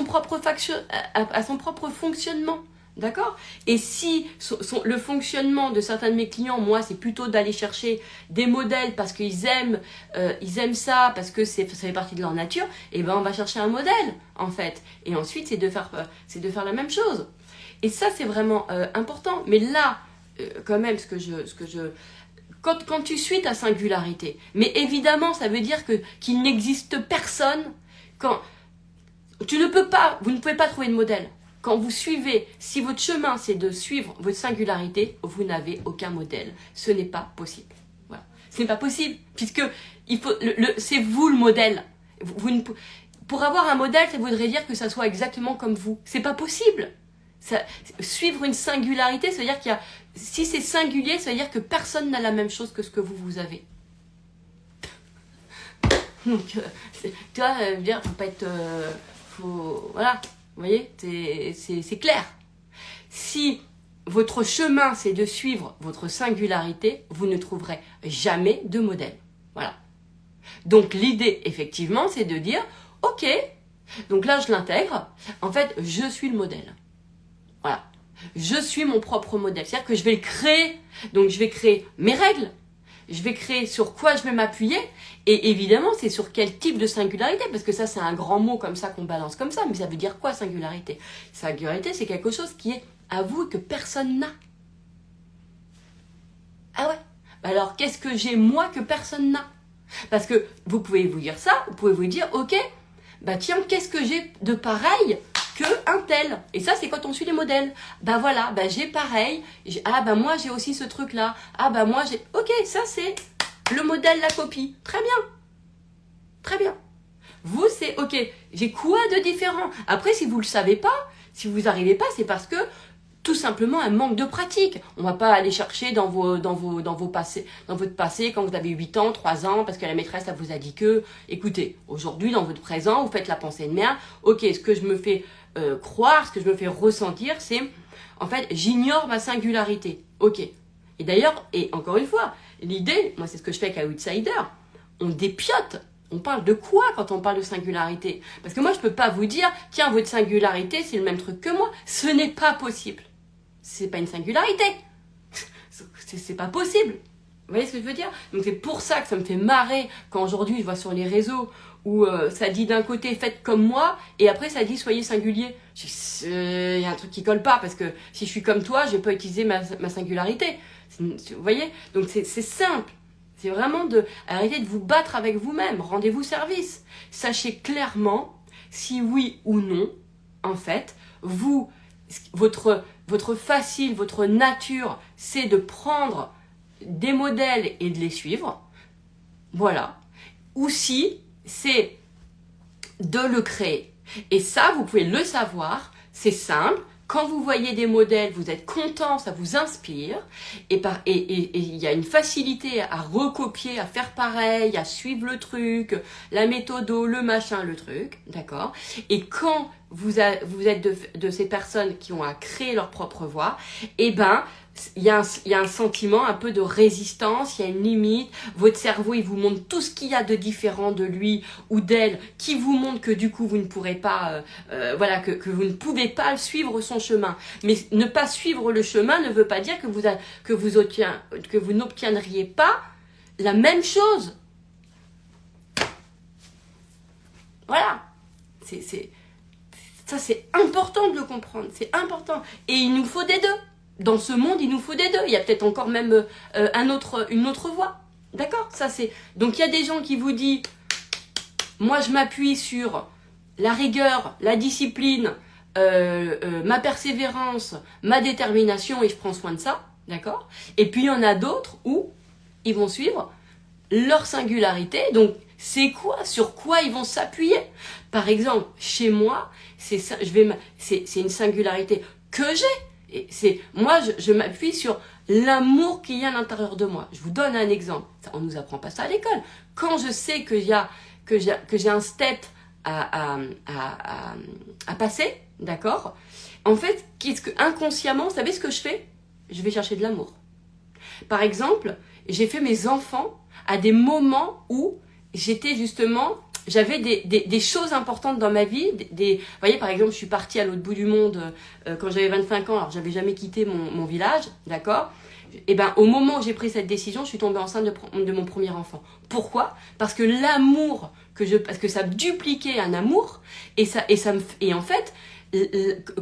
propre fonctionnement. D'accord? Et si le fonctionnement de certains de mes clients, moi, c'est plutôt d'aller chercher des modèles parce qu'ils aiment ça, parce que ça fait partie de leur nature, et on va chercher un modèle, en fait. Et ensuite, c'est de faire la même chose. Et ça, c'est vraiment important. Mais là, quand même, quand tu suis ta singularité, mais évidemment, ça veut dire qu'il n'existe personne vous ne pouvez pas trouver de modèle. Quand vous suivez, si votre chemin c'est de suivre votre singularité, vous n'avez aucun modèle. Ce n'est pas possible. Voilà. Ce n'est pas possible, puisque c'est vous le modèle. pour avoir un modèle, ça voudrait dire que ça soit exactement comme vous. C'est pas possible. Suivre une singularité, ça veut dire qu'il y a... Si c'est singulier, ça veut dire que personne n'a la même chose que ce que vous avez. Donc, tu vois, dire, faut pas être... voilà, vous voyez, c'est clair. Si votre chemin, c'est de suivre votre singularité, vous ne trouverez jamais de modèle. Voilà. Donc, l'idée, effectivement, c'est de dire, ok, donc là, je l'intègre. En fait, je suis le modèle. Voilà. Je suis mon propre modèle. C'est-à-dire que je vais le créer. Donc, je vais créer mes règles. Je vais créer sur quoi je vais m'appuyer. Et évidemment, c'est sur quel type de singularité. Parce que ça, c'est un grand mot comme ça qu'on balance comme ça. Mais ça veut dire quoi, singularité? Singularité, c'est quelque chose qui est à vous et que personne n'a. Ah ouais? Alors, qu'est-ce que j'ai moi que personne n'a? Parce que vous pouvez vous dire ça. Vous pouvez vous dire, ok, bah tiens, qu'est-ce que j'ai de pareil que un tel? Et ça, c'est quand on suit les modèles. Bah voilà, bah j'ai pareil. Ah bah moi, j'ai aussi ce truc-là. Ah bah moi, j'ai... Ok, ça c'est le modèle, la copie. Très bien. Très bien. Vous, c'est ok, j'ai quoi de différent? Après, si vous ne le savez pas, si vous n'arrivez pas, c'est parce que tout simplement un manque de pratique. On ne va pas aller chercher dans votre passé quand vous avez 8 ans, 3 ans, parce que la maîtresse elle vous a dit que, écoutez, aujourd'hui, dans votre présent, vous faites la pensée de merde. Ok, ce que je me fais croire, ce que je me fais ressentir, c'est, en fait, j'ignore ma singularité. Ok. Et d'ailleurs, et encore une fois, l'idée, moi c'est ce que je fais avec Outsider, on dépiote. On parle de quoi quand on parle de singularité? Parce que moi, je ne peux pas vous dire, tiens, votre singularité, c'est le même truc que moi. Ce n'est pas possible. C'est pas une singularité. C'est pas possible. Vous voyez ce que je veux dire? Donc c'est pour ça que ça me fait marrer quand aujourd'hui je vois sur les réseaux où ça dit d'un côté faites comme moi et après ça dit soyez singulier. Il y a un truc qui colle pas parce que si je suis comme toi, je vais pas utiliser ma singularité. Vous voyez? Donc c'est simple. C'est vraiment de arrêter de vous battre avec vous-même. Rendez-vous service. Sachez clairement si oui ou non, en fait, votre facile, votre nature, c'est de prendre des modèles et de les suivre. Voilà. Ou si c'est de le créer. Et ça, vous pouvez le savoir. C'est simple. Quand vous voyez des modèles, vous êtes content, ça vous inspire, et il y a une facilité à recopier, à faire pareil, à suivre le truc, la méthode, le machin, le truc, d'accord? Et quand vous êtes de ces personnes qui ont à créer leur propre voix, eh ben, il y a un sentiment un peu de résistance, il y a une limite, votre cerveau il vous montre tout ce qu'il y a de différent de lui ou d'elle, qui vous montre que du coup vous ne pourrez pas, voilà, que vous ne pouvez pas suivre son chemin. Mais ne pas suivre le chemin ne veut pas dire que vous n'obtiendriez pas la même chose. Voilà, ça c'est important de le comprendre, c'est important. Et il nous faut des deux. Dans ce monde, il nous faut des deux. Il y a peut-être encore même une autre voie. D'accord? Ça c'est. Donc il y a des gens qui vous disent, moi je m'appuie sur la rigueur, la discipline, ma persévérance, ma détermination et je prends soin de ça. D'accord? Et puis il y en a d'autres où ils vont suivre leur singularité. Donc c'est quoi? Sur quoi ils vont s'appuyer? Par exemple, chez moi, c'est une singularité que j'ai. Moi, je m'appuie sur l'amour qu'il y a à l'intérieur de moi. Je vous donne un exemple. On ne nous apprend pas ça à l'école. Quand je sais que j'ai un step à passer, d'accord? En fait, inconsciemment, vous savez ce que je fais? Je vais chercher de l'amour. Par exemple, j'ai fait mes enfants à des moments où j'avais des choses importantes dans ma vie. Vous voyez, par exemple, je suis partie à l'autre bout du monde quand j'avais 25 ans, alors j'avais jamais quitté mon village, d'accord? Et ben, au moment où j'ai pris cette décision, je suis tombée enceinte de mon premier enfant. Pourquoi? Parce que l'amour parce que ça dupliquait un amour, et en fait,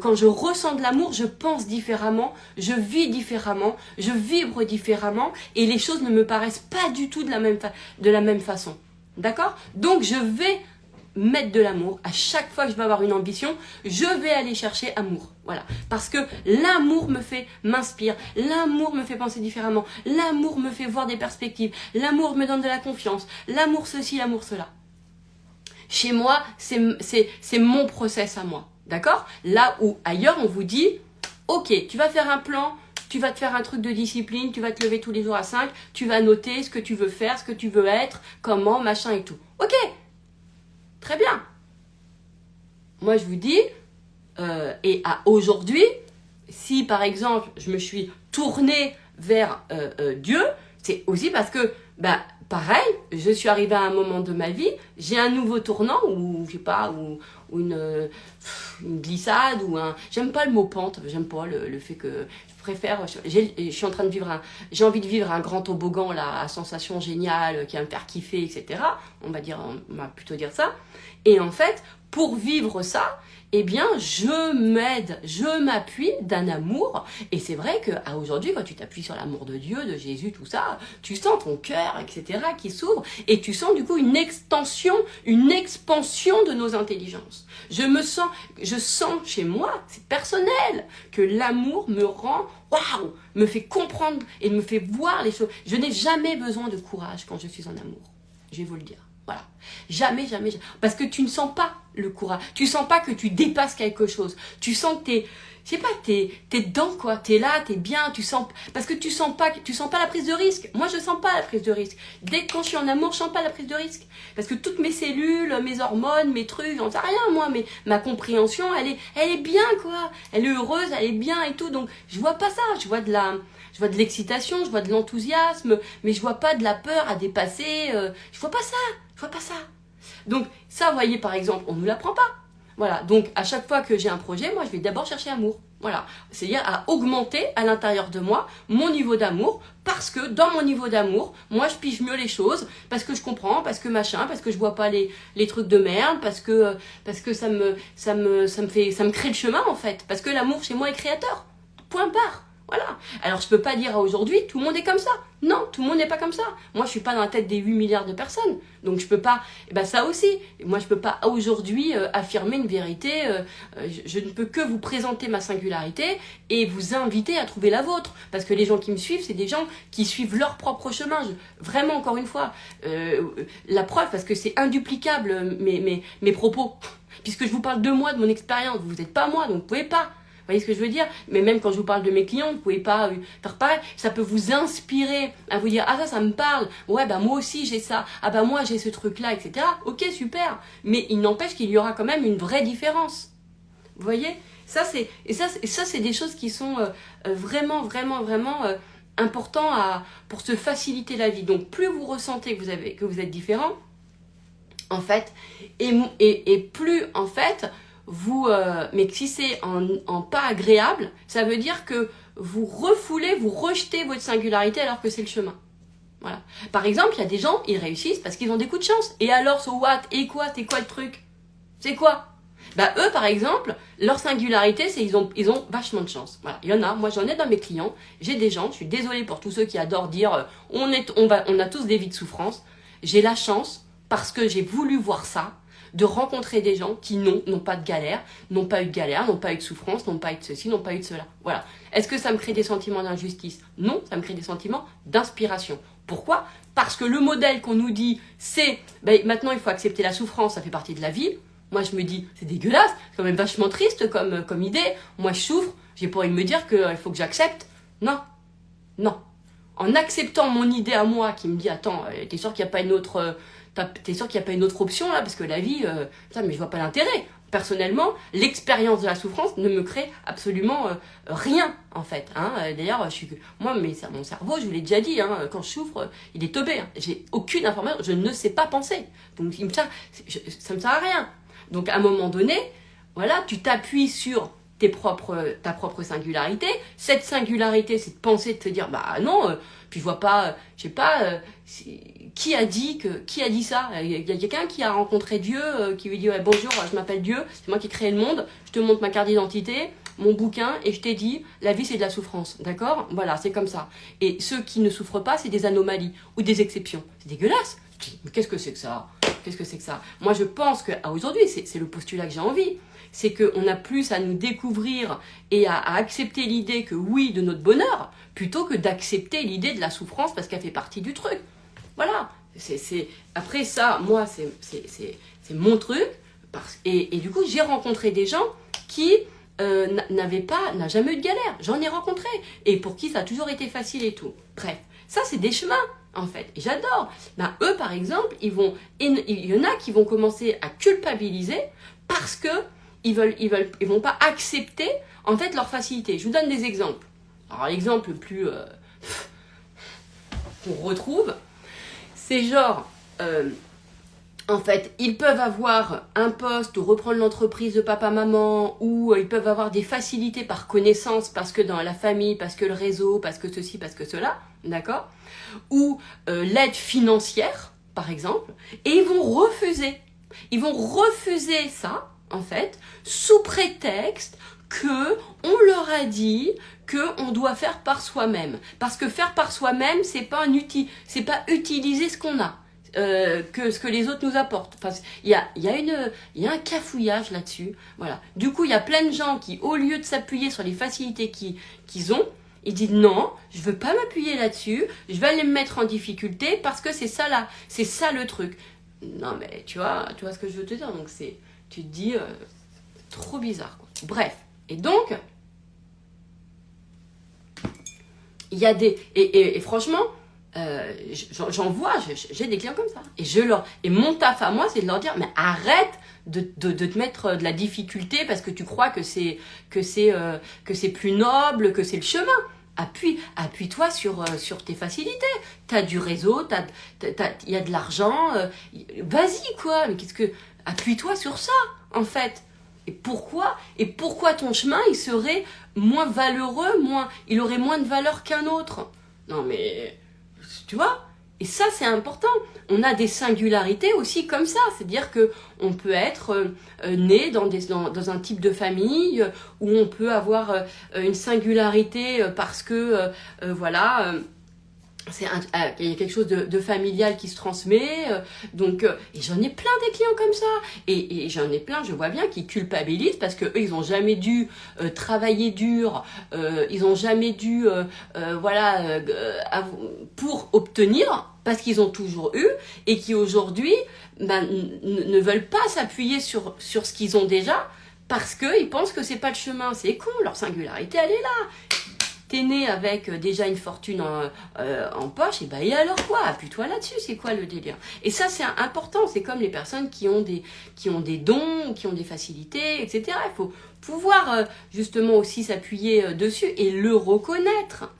quand je ressens de l'amour, je pense différemment, je vis différemment, je vibre différemment, et les choses ne me paraissent pas du tout de la même façon. D'accord? Donc je vais mettre de l'amour. À chaque fois que je vais avoir une ambition, je vais aller chercher amour. Voilà. Parce que l'amour m'inspire, l'amour me fait penser différemment, l'amour me fait voir des perspectives, l'amour me donne de la confiance, l'amour ceci, l'amour cela. Chez moi, c'est mon process à moi. D'accord? Là où ailleurs, on vous dit, ok, tu vas faire un plan, tu vas te faire un truc de discipline, tu vas te lever tous les jours à 5, tu vas noter ce que tu veux faire, ce que tu veux être, comment, machin et tout. Ok, très bien. Moi, je vous dis, et à aujourd'hui, si par exemple, je me suis tournée vers Dieu, c'est aussi parce que, pareil, je suis arrivée à un moment de ma vie, j'ai un nouveau tournant, ou je sais pas, ou une glissade, ou un... J'aime pas le mot pente, j'aime pas le fait que... Je préfère... Je suis en train de vivre j'ai envie de vivre un grand toboggan, là, à sensation géniale, qui va me faire kiffer, etc. On va plutôt dire ça. Et en fait, pour vivre ça, eh bien, je m'appuie d'un amour. Et c'est vrai qu'à aujourd'hui, quand tu t'appuies sur l'amour de Dieu, de Jésus, tout ça, tu sens ton cœur, etc., qui s'ouvre. Et tu sens du coup une expansion de nos intelligences. Je sens chez moi, c'est personnel, que l'amour me rend, waouh, me fait comprendre et me fait voir les choses. Je n'ai jamais besoin de courage quand je suis en amour. Je vais vous le dire. Voilà. Jamais, jamais, jamais. Parce que tu ne sens pas le courage. Tu sens pas que tu dépasses quelque chose. Tu sens que t'es dedans, quoi. T'es là, t'es bien, parce que tu sens pas la prise de risque. Moi, je sens pas la prise de risque. Dès que quand je suis en amour, je sens pas la prise de risque. Parce que toutes mes cellules, mes hormones, mes trucs, j'en sais rien, moi, mais ma compréhension, elle est bien, quoi. Elle est heureuse, elle est bien et tout. Donc, je vois pas ça. Je vois de l'excitation, je vois de l'enthousiasme, mais je vois pas de la peur à dépasser. Je vois pas ça. Je vois pas ça. Donc ça, vous voyez, par exemple, on ne nous l'apprend pas. Voilà, donc à chaque fois que j'ai un projet, moi je vais d'abord chercher amour. Voilà, c'est-à-dire à augmenter à l'intérieur de moi mon niveau d'amour, parce que dans mon niveau d'amour, moi je pige mieux les choses, parce que je comprends, parce que machin, parce que je vois pas les trucs de merde, parce que ça me crée le chemin en fait, parce que l'amour chez moi est créateur. Point barre. Voilà. Alors je peux pas dire à aujourd'hui, tout le monde est comme ça. Non, tout le monde n'est pas comme ça. Moi, je suis pas dans la tête des 8 milliards de personnes. Donc je peux pas, ça aussi. Moi, je peux pas aujourd'hui affirmer une vérité. Je ne peux que vous présenter ma singularité et vous inviter à trouver la vôtre. Parce que les gens qui me suivent, c'est des gens qui suivent leur propre chemin. Vraiment, encore une fois, la preuve, parce que c'est induplicable mes propos. Puisque je vous parle de moi, de mon expérience. Vous n'êtes pas moi, donc vous pouvez pas. Vous voyez ce que je veux dire? Mais même quand je vous parle de mes clients, vous pouvez pas faire pareil. Ça peut vous inspirer à vous dire, ah ça me parle. Ouais, moi aussi j'ai ça. Ah moi j'ai ce truc-là, etc. Ok, super. Mais il n'empêche qu'il y aura quand même une vraie différence. Vous voyez? Ça c'est des choses qui sont vraiment importants pour se faciliter la vie. Donc plus vous ressentez que vous êtes différent, en fait, et plus en fait mais si c'est en pas agréable, ça veut dire que vous rejetez votre singularité alors que c'est le chemin. Voilà. Par exemple, il y a des gens, ils réussissent parce qu'ils ont des coups de chance. Et alors, so what? Et quoi? C'est quoi le truc? C'est quoi? Eux, par exemple, leur singularité, c'est ils ont vachement de chance. Voilà. Il y en a, moi j'en ai dans mes clients, j'ai des gens, je suis désolée pour tous ceux qui adorent dire on a tous des vies de souffrance. J'ai la chance, parce que j'ai voulu voir ça, de rencontrer des gens qui n'ont pas de galère, n'ont pas eu de galère, n'ont pas eu de souffrance, n'ont pas eu de ceci, n'ont pas eu de cela. Voilà. Est-ce que ça me crée des sentiments d'injustice? Non, ça me crée des sentiments d'inspiration. Pourquoi? Parce que le modèle qu'on nous dit, c'est maintenant il faut accepter la souffrance, ça fait partie de la vie. Moi je me dis, c'est dégueulasse, c'est quand même vachement triste comme idée. Moi je souffre, j'ai pas envie de me dire qu'il faut que j'accepte. Non, non. En acceptant mon idée à moi qui me dit, attends, t'es sûr qu'il n'y a pas une autre... T'es sûr qu'il n'y a pas une autre option là? Parce que la vie, mais je vois pas l'intérêt. Personnellement, l'expérience de la souffrance ne me crée absolument rien en fait. D'ailleurs, mon cerveau, je vous l'ai déjà dit, quand je souffre, il est teubé. J'ai aucune information, je ne sais pas penser. Donc ça me sert à rien. Donc à un moment donné, voilà, tu t'appuies sur ta propre singularité. Cette singularité, c'est de penser, de te dire, non, puis je vois pas, je sais pas, qui a dit ça? Il y a quelqu'un qui a rencontré Dieu, qui lui dit, ouais, bonjour, je m'appelle Dieu, c'est moi qui ai créé le monde, je te montre ma carte d'identité, mon bouquin, et je t'ai dit, la vie c'est de la souffrance, d'accord? Voilà, c'est comme ça. Et ceux qui ne souffrent pas, c'est des anomalies, ou des exceptions. C'est dégueulasse. Mais qu'est-ce que c'est que ça? Qu'est-ce que c'est que ça? Moi je pense qu'aujourd'hui, c'est le postulat que j'ai envie, c'est qu'on a plus à nous découvrir et à accepter l'idée que oui, de notre bonheur, plutôt que d'accepter l'idée de la souffrance parce qu'elle fait partie du truc. Voilà, Après ça, moi, c'est mon truc. Et du coup, j'ai rencontré des gens qui n'a jamais eu de galère. J'en ai rencontré. Et pour qui ça a toujours été facile et tout. Bref, ça, c'est des chemins, en fait. Et j'adore. Ben, eux, par exemple, il y en a qui vont commencer à culpabiliser parce que ils vont pas accepter, en fait, leur facilité. Je vous donne des exemples. Alors, l'exemple le plus qu'on retrouve, c'est genre... en fait, ils peuvent avoir un poste ou reprendre l'entreprise de papa-maman, ou ils peuvent avoir des facilités par connaissance parce que dans la famille, parce que le réseau, parce que ceci, parce que cela, d'accord? Ou l'aide financière, par exemple, et ils vont refuser. Ils vont refuser ça, en fait, sous prétexte que on leur a dit qu'on doit faire par soi-même. Parce que faire par soi-même, c'est pas utiliser ce qu'on a. Que ce que les autres nous apportent. Enfin, il y a un cafouillage là-dessus. Voilà. Du coup, il y a plein de gens qui, au lieu de s'appuyer sur les facilités qu'ils ont, ils disent non, je veux pas m'appuyer là-dessus, je vais aller me mettre en difficulté parce que c'est ça là, c'est ça le truc. Non mais tu vois ce que je veux te dire. Donc tu te dis trop bizarre, quoi. Bref. Et donc il y a des et franchement. J'en vois, j'ai des clients comme ça. Et mon taf à moi, c'est de leur dire, mais arrête de te mettre de la difficulté parce que tu crois que c'est plus noble, que c'est le chemin. Appuie-toi sur tes facilités. T'as du réseau, il y a de l'argent, vas-y quoi. Mais appuie-toi sur ça, en fait. Et pourquoi ton chemin, il serait moins valeureux, il aurait moins de valeur qu'un autre? Non mais... Tu vois? Et ça, c'est important. On a des singularités aussi comme ça. C'est-à-dire qu'on peut être né dans un type de famille où on peut avoir une singularité parce que, voilà... il y a quelque chose de familial qui se transmet, et j'en ai plein des clients comme ça, et j'en ai plein, je vois bien, qui culpabilisent parce que eux, ils ont jamais dû travailler dur, ils ont jamais dû, pour obtenir, parce qu'ils ont toujours eu, et qui aujourd'hui ne veulent pas s'appuyer sur ce qu'ils ont déjà, parce qu'ils pensent que c'est pas le chemin. C'est con, leur singularité, elle est là. T'es né avec déjà une fortune en poche, et alors quoi? Appuie-toi là-dessus, c'est quoi le délire? Et ça, c'est important, c'est comme les personnes qui ont des dons, qui ont des facilités, etc. Il faut pouvoir justement aussi s'appuyer dessus et le reconnaître.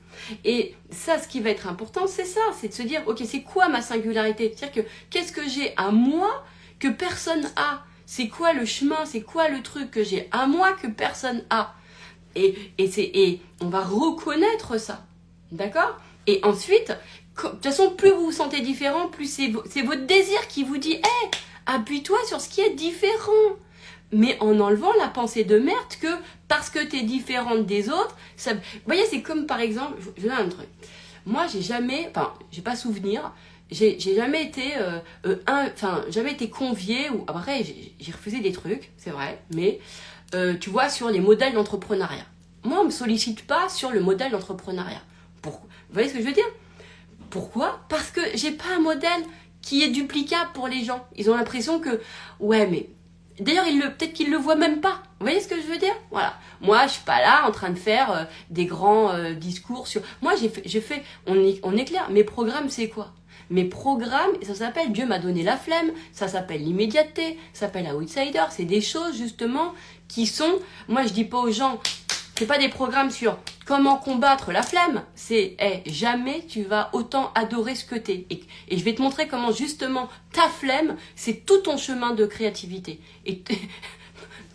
Et ça, ce qui va être important, c'est ça, c'est de se dire, ok, c'est quoi ma singularité? C'est-à-dire que qu'est-ce que j'ai à moi que personne a? C'est quoi le chemin? C'est quoi le truc que j'ai à moi que personne a? Et on va reconnaître ça, d'accord? Et ensuite, de toute façon, plus vous vous sentez différent, plus c'est votre désir qui vous dit, hey, appuie-toi sur ce qui est différent. Mais en enlevant la pensée de merde que parce que t'es différente des autres, ça... Vous voyez, c'est comme par exemple, je vous donne un truc. Moi, j'ai pas souvenir, j'ai jamais été jamais été conviée, ou après j'ai refusé des trucs, c'est vrai, mais tu vois, sur les modèles d'entrepreneuriat. Moi, on me sollicite pas sur le modèle d'entrepreneuriat. Pourquoi? Vous voyez ce que je veux dire? Pourquoi? Parce que j'ai pas un modèle qui est duplicable pour les gens. Ils ont l'impression que, ouais, mais d'ailleurs, peut-être qu'ils le voient même pas. Vous voyez ce que je veux dire? Voilà. Moi, je suis pas là en train de faire des grands discours sur... Moi, on est clair, mes programmes, c'est quoi? Mes programmes, ça s'appelle Dieu m'a donné la flemme, ça s'appelle l'immédiateté, ça s'appelle Outsider. C'est des choses, justement, qui sont... Moi, je dis pas aux gens... C'est pas des programmes sur comment combattre la flemme. C'est jamais tu vas autant adorer ce que t'es. Et je vais te montrer comment justement ta flemme, c'est tout ton chemin de créativité. Et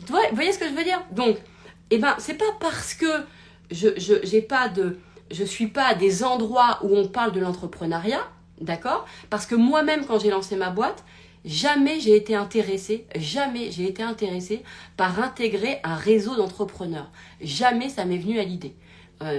vous voyez ce que je veux dire? Donc, c'est pas parce que je suis pas à des endroits où on parle de l'entrepreneuriat, d'accord? Parce que moi-même, quand j'ai lancé ma boîte, jamais j'ai été intéressée par intégrer un réseau d'entrepreneurs. Jamais ça m'est venu à l'idée.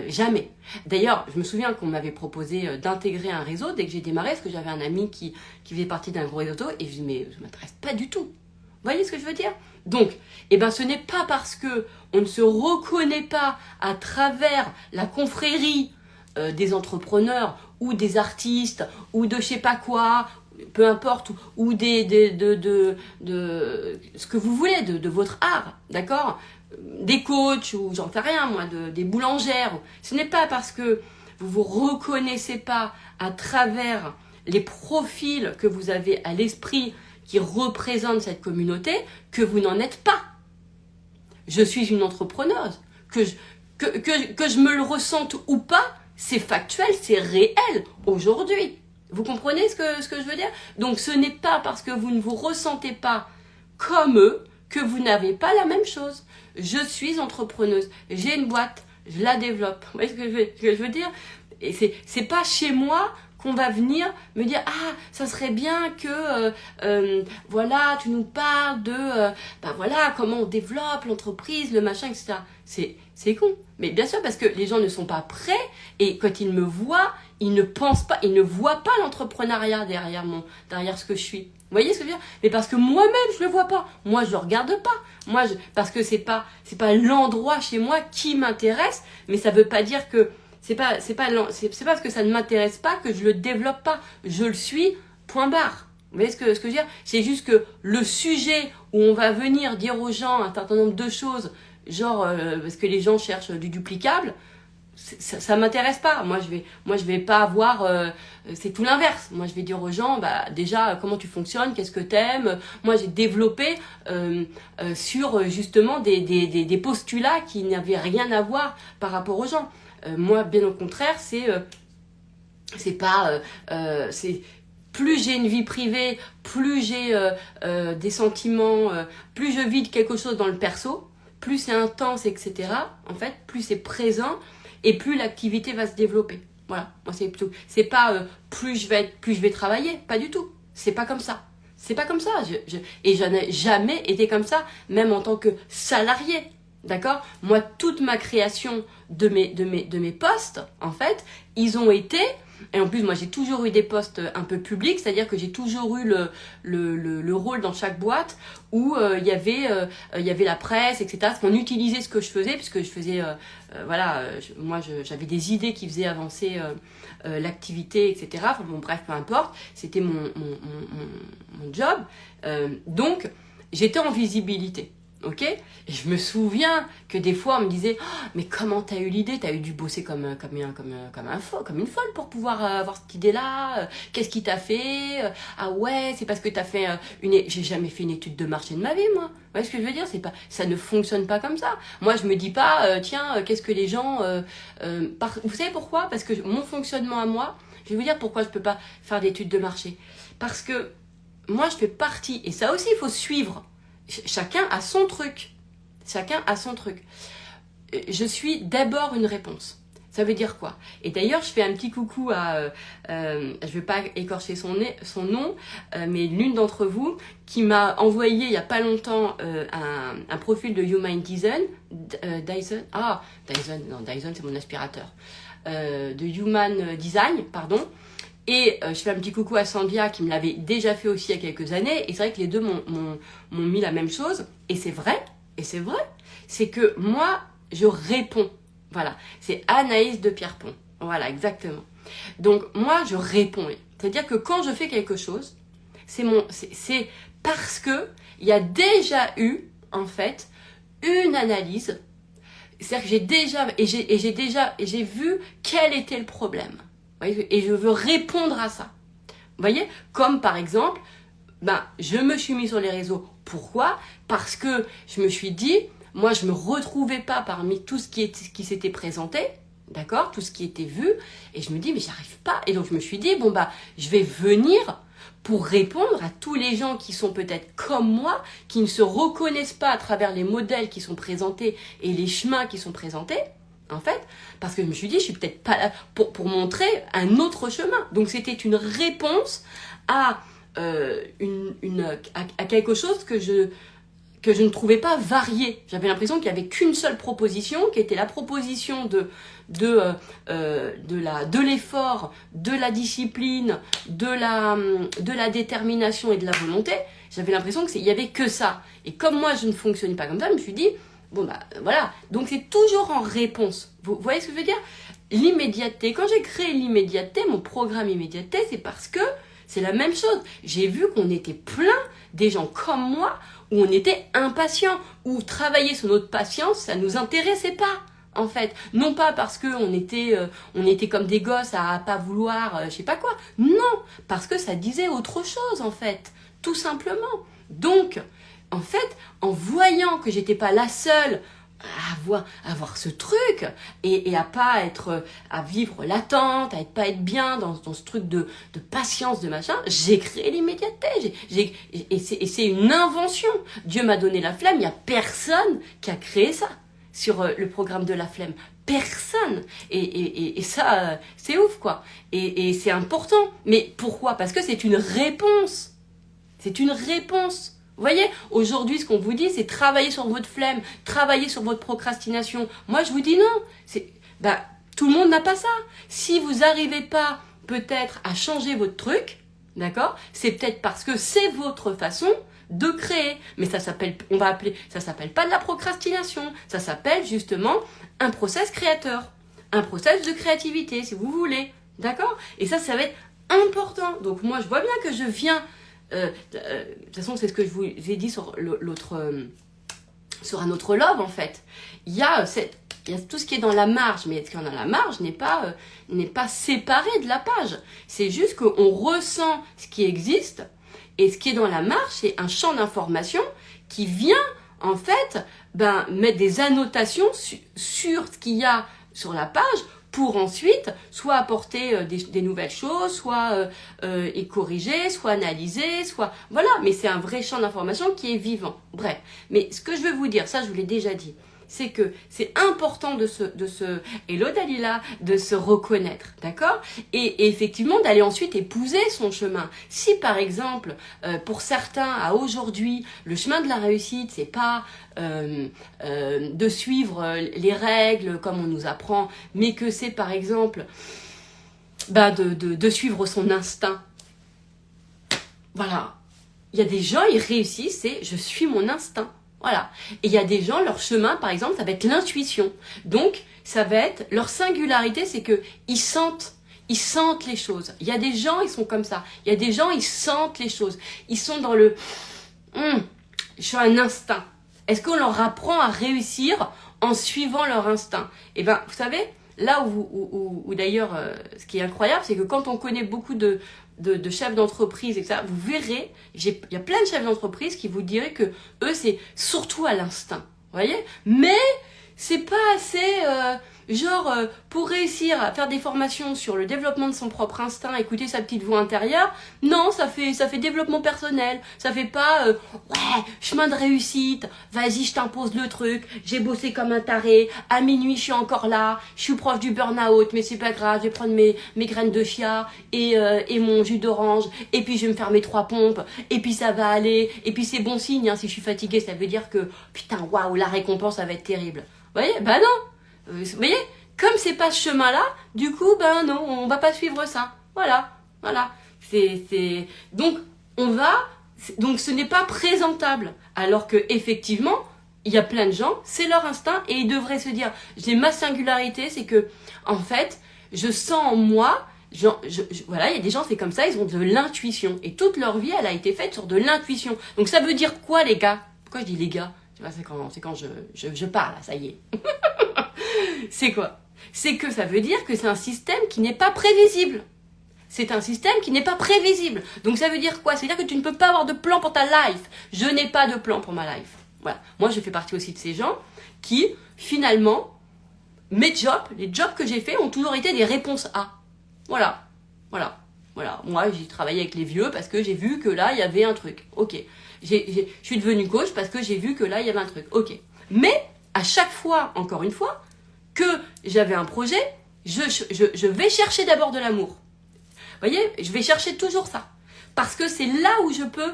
Jamais. D'ailleurs, je me souviens qu'on m'avait proposé d'intégrer un réseau dès que j'ai démarré, parce que j'avais un ami qui faisait partie d'un gros réseau, et je dis mais ça m'intéresse pas du tout. Vous voyez ce que je veux dire? Donc, ce n'est pas parce que on ne se reconnaît pas à travers la confrérie des entrepreneurs ou des artistes ou de je sais pas quoi. peu importe, ou ce que vous voulez, de votre art, d'accord? Des coachs, ou j'en sais rien moi, des boulangères. Ce n'est pas parce que vous vous reconnaissez pas à travers les profils que vous avez à l'esprit qui représentent cette communauté que vous n'en êtes pas. Je suis une entrepreneuse. Que je me le ressente ou pas, c'est factuel, c'est réel aujourd'hui. Vous comprenez ce que je veux dire? Donc ce n'est pas parce que vous ne vous ressentez pas comme eux que vous n'avez pas la même chose. Je suis entrepreneuse, j'ai une boîte, je la développe. Vous voyez ce que je veux dire? Et c'est pas chez moi qu'on va venir me dire ah ça serait bien que voilà tu nous parles de ben voilà comment on développe l'entreprise, le machin, etc. C'est con. Mais bien sûr parce que les gens ne sont pas prêts et quand ils me voient, ils ne pensent pas, ils ne voient pas l'entrepreneuriat derrière ce que je suis. Vous voyez ce que je veux dire? Mais parce que moi-même je le vois pas. Moi je le regarde pas. Parce que c'est pas l'endroit chez moi qui m'intéresse, mais ça veut pas dire que c'est pas parce que ça ne m'intéresse pas que je le développe pas. Je le suis, point barre. Vous voyez ce que je veux dire? C'est juste que le sujet où on va venir dire aux gens un certain nombre de choses, genre parce que les gens cherchent du duplicable, ça m'intéresse pas. Moi je vais pas avoir c'est tout l'inverse. Moi je vais dire aux gens bah déjà comment tu fonctionnes, qu'est-ce que t'aimes. Moi j'ai développé sur justement des postulats qui n'avaient rien à voir par rapport aux gens. Moi bien au contraire c'est plus j'ai une vie privée, plus j'ai des sentiments, plus je vis de quelque chose dans le perso, plus c'est intense, etc. En fait, plus c'est présent et plus l'activité va se développer. Voilà, moi c'est plutôt, c'est pas plus je vais travailler, pas du tout. C'est pas comme ça. C'est pas comme ça. Et je n'ai jamais été comme ça, même en tant que salarié. D'accord? Moi, toute ma création de mes postes, en fait, ils ont été, et en plus, moi, j'ai toujours eu des postes un peu publics, c'est-à-dire que j'ai toujours eu le rôle dans chaque boîte où il y avait la presse, etc. Parce qu'on utilisait ce que je faisais, puisque je faisais, moi, j'avais des idées qui faisaient avancer l'activité, etc. Enfin, bon, bref, peu importe, c'était mon job. Donc, j'étais en visibilité. Ok? Et je me souviens que des fois on me disait oh, mais comment t'as eu l'idée? T'as eu dû bosser comme une folle pour pouvoir avoir cette idée-là. Qu'est-ce qui t'a fait? Ah ouais, c'est parce que t'as fait j'ai jamais fait une étude de marché de ma vie, moi. Vous voyez ce que je veux dire? C'est pas, ça ne fonctionne pas comme ça. Moi, je me dis pas tiens, qu'est-ce que les gens vous savez pourquoi? Parce que mon fonctionnement à moi, je vais vous dire pourquoi je peux pas faire d'études de marché. Parce que moi, je fais partie, et ça aussi, il faut suivre. Chacun a son truc. Chacun a son truc. Je suis d'abord une réponse. Ça veut dire quoi? Et d'ailleurs, je fais un petit coucou à... je vais pas écorcher son nom, mais l'une d'entre vous qui m'a envoyé il y a pas longtemps un profil de Human Design. Dyson. Ah, Dyson, non, Dyson c'est mon aspirateur. De Human Design, pardon. Et je fais un petit coucou à Sambia qui me l'avait déjà fait aussi il y a quelques années. Et c'est vrai que les deux m'ont mis la même chose. Et c'est vrai, c'est que moi, je réponds. Voilà, c'est Anaïs de Pierrepont. Voilà, exactement. Donc moi, je réponds. C'est-à-dire que quand je fais quelque chose, c'est parce que il y a déjà eu, en fait, une analyse. C'est-à-dire que j'ai vu quel était le problème. Et je veux répondre à ça. Vous voyez? Comme par exemple, je me suis mis sur les réseaux. Pourquoi? Parce que je me suis dit, moi je me retrouvais pas parmi tout ce qui s'était présenté, d'accord? Tout ce qui était vu. Et je me dis, mais j'arrive pas. Et donc je me suis dit, je vais venir pour répondre à tous les gens qui sont peut-être comme moi, qui ne se reconnaissent pas à travers les modèles qui sont présentés et les chemins qui sont présentés. En fait, parce que je me suis dit, je suis peut-être pas là pour montrer un autre chemin. Donc c'était une réponse à à quelque chose que je ne trouvais pas varié. J'avais l'impression qu'il n'y avait qu'une seule proposition, qui était la proposition de l'effort, de la discipline, de la détermination et de la volonté. J'avais l'impression qu'il n'y avait que ça. Et comme moi, je ne fonctionne pas comme ça, je me suis dit, voilà. Donc c'est toujours en réponse. Vous voyez ce que je veux dire? L'immédiateté. Quand j'ai créé l'immédiateté, mon programme immédiateté, c'est parce que c'est la même chose. J'ai vu qu'on était plein, des gens comme moi, où on était impatients, où travailler sur notre patience, ça nous intéressait pas. En fait, non pas parce que on était comme des gosses à pas vouloir, je sais pas quoi. Non, parce que ça disait autre chose en fait, tout simplement. Donc, en fait, en voyant que j'étais pas la seule à avoir ce truc et à pas être, à vivre l'attente, à pas être bien dans ce truc de patience, de machin, j'ai créé l'immédiateté. Et c'est une invention. Dieu m'a donné la flemme, il y a personne qui a créé ça sur le programme de la flemme. Personne. Et ça, c'est ouf, quoi. Et c'est important. Mais pourquoi? Parce que c'est une réponse. C'est une réponse. Vous voyez, aujourd'hui, ce qu'on vous dit, c'est travailler sur votre flemme, travailler sur votre procrastination. Moi, je vous dis non. Tout le monde n'a pas ça. Si vous n'arrivez pas, peut-être, à changer votre truc, d'accord, c'est peut-être parce que c'est votre façon de créer. Mais ça s'appelle pas de la procrastination. Ça s'appelle justement un process créateur. Un process de créativité, si vous voulez. D'accord? Et ça va être important. Donc moi, je vois bien que je viens... de toute façon, c'est ce que je vous ai dit sur sur un autre love, en fait. Il y a tout ce qui est dans la marge, mais ce qui est dans la marge n'est pas séparé de la page. C'est juste qu'on ressent ce qui existe, et ce qui est dans la marge, c'est un champ d'information qui vient, en fait, mettre des annotations sur ce qu'il y a sur la page, pour ensuite soit apporter des nouvelles choses, soit et corriger, soit analyser, soit... Voilà, mais c'est un vrai champ d'information qui est vivant. Bref, mais ce que je veux vous dire, ça je vous l'ai déjà dit, c'est que c'est important Hello Dalila, de se reconnaître, d'accord? Et effectivement d'aller ensuite épouser son chemin. Si par exemple, pour certains, à aujourd'hui, le chemin de la réussite, c'est pas de suivre les règles comme on nous apprend, mais que c'est par exemple de suivre son instinct. Voilà. Il y a des gens, ils réussissent, c'est je suis mon instinct. Voilà. Et il y a des gens, leur chemin, par exemple, ça va être l'intuition. Donc, ça va être, leur singularité, c'est que ils sentent les choses. Il y a des gens, ils sont comme ça. Il y a des gens, ils sentent les choses. Ils sont dans le, je suis un instinct. Est-ce qu'on leur apprend à réussir en suivant leur instinct? Eh bien, vous savez, là où d'ailleurs, ce qui est incroyable, c'est que quand on connaît beaucoup de chefs d'entreprise, etc., vous verrez, il y a plein de chefs d'entreprise qui vous diraient que eux, c'est surtout à l'instinct. Vous voyez? Mais c'est pas assez... pour réussir à faire des formations sur le développement de son propre instinct, écouter sa petite voix intérieure, non, ça fait développement personnel. Ça fait pas, ouais, chemin de réussite, vas-y, je t'impose le truc, j'ai bossé comme un taré, à minuit, je suis encore là, je suis proche du burn-out, mais c'est pas grave, je vais prendre mes graines de chia et mon jus d'orange, et puis je vais me faire mes 3 pompes, et puis ça va aller, et puis c'est bon signe, hein, si je suis fatiguée, ça veut dire que, putain, waouh, la récompense, ça va être terrible. Vous voyez? Bah non! Vous voyez, comme c'est pas ce chemin-là, du coup, non, on va pas suivre ça. Voilà. Donc, donc ce n'est pas présentable. Alors que, effectivement, il y a plein de gens, c'est leur instinct et ils devraient se dire, j'ai ma singularité, c'est que, en fait, je sens en moi, voilà, il y a des gens, c'est comme ça, ils ont de l'intuition. Et toute leur vie, elle a été faite sur de l'intuition. Donc, ça veut dire quoi, les gars? Pourquoi je dis les gars? C'est quand je parle, là, ça y est. C'est quoi? C'est que ça veut dire que c'est un système qui n'est pas prévisible. C'est un système qui n'est pas prévisible. Donc ça veut dire quoi? Ça veut dire que tu ne peux pas avoir de plan pour ta life. Je n'ai pas de plan pour ma life. Voilà. Moi, je fais partie aussi de ces gens qui, finalement, les jobs que j'ai faits ont toujours été des réponses A. Voilà. Moi, j'ai travaillé avec les vieux parce que j'ai vu que là, il y avait un truc. Ok. Je suis devenue coach parce que j'ai vu que là, il y avait un truc. Ok. Mais, à chaque fois, encore une fois, que j'avais un projet, je vais chercher d'abord de l'amour. Vous voyez, je vais chercher toujours ça. Parce que c'est là où je peux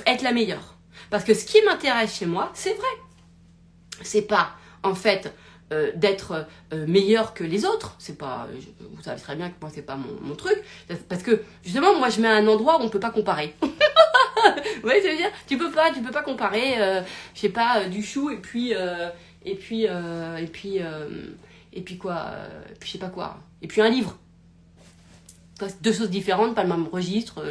être la meilleure. Parce que ce qui m'intéresse chez moi, c'est vrai. C'est pas, en fait, d'être meilleur que les autres. C'est pas, vous savez très bien que moi, c'est pas mon truc. Parce que, justement, moi, je mets à un endroit où on peut pas comparer. Vous voyez ce que je veux dire? Tu peux pas comparer, je sais pas, du chou et puis quoi, puis je sais pas quoi, et puis un livre. c'est deux choses différentes, pas le même registre,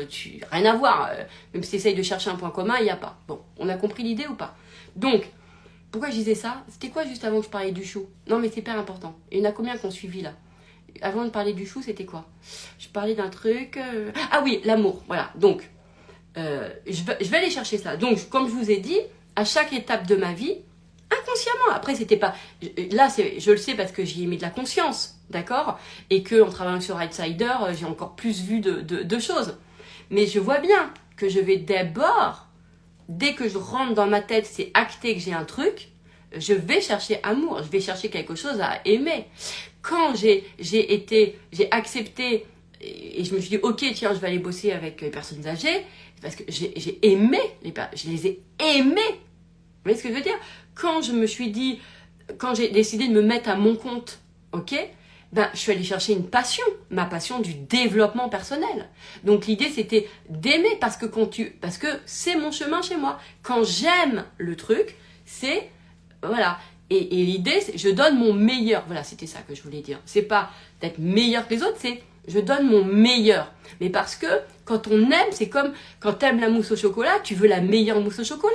rien à voir. Même si tu essayes de chercher un point commun, il n'y a pas. Bon, on a compris l'idée ou pas? Donc, pourquoi je disais ça? C'était quoi juste avant que je parlais du chou? Non, mais c'est hyper important. Il y en a combien qui ont suivi là? Avant de parler du chou, c'était quoi? Je parlais d'un truc... Ah oui, l'amour, voilà. Donc, je vais aller chercher ça. Donc, comme je vous ai dit, à chaque étape de ma vie, inconsciemment, après c'était pas... Là, je le sais parce que j'y ai mis de la conscience, d'accord? Et qu'en travaillant sur Outsider, j'ai encore plus vu de choses. Mais je vois bien que je vais d'abord, dès que je rentre dans ma tête, c'est acté que j'ai un truc, je vais chercher amour, je vais chercher quelque chose à aimer. Quand j'ai accepté et je me suis dit, ok, tiens, je vais aller bosser avec les personnes âgées, parce que j'ai aimé, je les ai aimées. Vous voyez ce que je veux dire? Quand je me suis dit, quand j'ai décidé de me mettre à mon compte, ok, ben, je suis allée chercher une passion, ma passion du développement personnel. Donc l'idée c'était d'aimer parce que c'est mon chemin chez moi. Quand j'aime le truc, c'est voilà. Et l'idée, c'est je donne mon meilleur. Voilà, c'était ça que je voulais dire. C'est pas d'être meilleur que les autres, c'est je donne mon meilleur. Mais parce que quand on aime, c'est comme quand t'aimes la mousse au chocolat, tu veux la meilleure mousse au chocolat.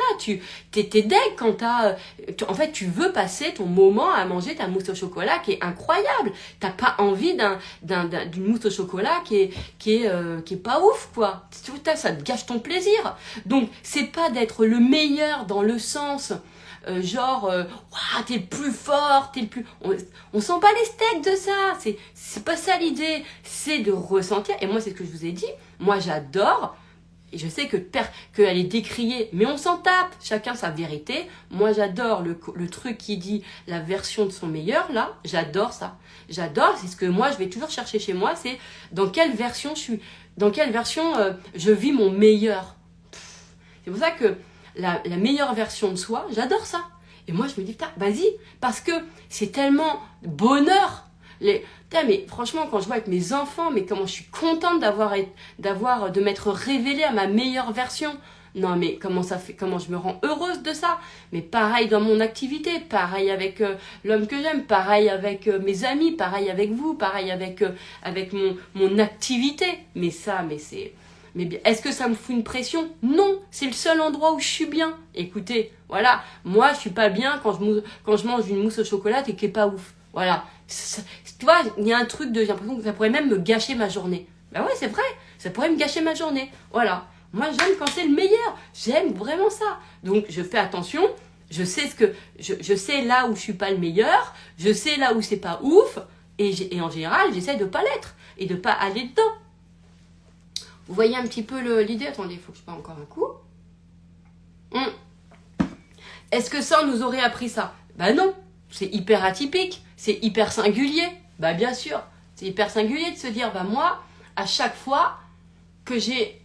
T'es deg quand en fait, tu veux passer ton moment à manger ta mousse au chocolat qui est incroyable. T'as pas envie d'une mousse au chocolat qui est pas ouf, quoi. Ça te gâche ton plaisir. Donc, c'est pas d'être le meilleur dans le sens... Ouah, t'es le plus fort, t'es le plus... On sent pas les steaks de ça, c'est pas ça l'idée, c'est de ressentir, et moi c'est ce que je vous ai dit, moi j'adore, et je sais qu'elle est décriée, mais on s'en tape, chacun sa vérité, moi j'adore le truc qui dit la version de son meilleur, là, j'adore ça, c'est ce que moi je vais toujours chercher chez moi, c'est dans quelle version je vis mon meilleur. C'est pour ça que la meilleure version de soi, j'adore ça. Et moi, je me dis, putain, vas-y, parce que c'est tellement bonheur. Putain, mais franchement, quand je vois avec mes enfants, mais comment je suis contente de m'être révélée à ma meilleure version. Non, mais comment je me rends heureuse de ça. Mais pareil dans mon activité, pareil avec l'homme que j'aime, pareil avec mes amis, pareil avec vous, pareil avec mon activité. Mais c'est... Mais est-ce que ça me fout une pression? Non, c'est le seul endroit où je suis bien. Écoutez, voilà, moi je suis pas bien quand je mange une mousse au chocolat et qui est pas ouf. Voilà, tu vois, il y a un truc j'ai l'impression que ça pourrait même me gâcher ma journée. Ben ouais, c'est vrai, ça pourrait me gâcher ma journée. Voilà, moi j'aime quand c'est le meilleur, j'aime vraiment ça. Donc je fais attention, je sais là où je suis pas le meilleur, je sais là où c'est pas ouf, et en général j'essaie de pas l'être et de pas aller dedans. Vous voyez un petit peu l'idée? Attendez, il faut que je parle encore un coup. Est-ce que ça, on nous aurait appris ça? Ben non, c'est hyper atypique, c'est hyper singulier. Ben bien sûr, c'est hyper singulier de se dire, ben moi, à chaque fois que j'ai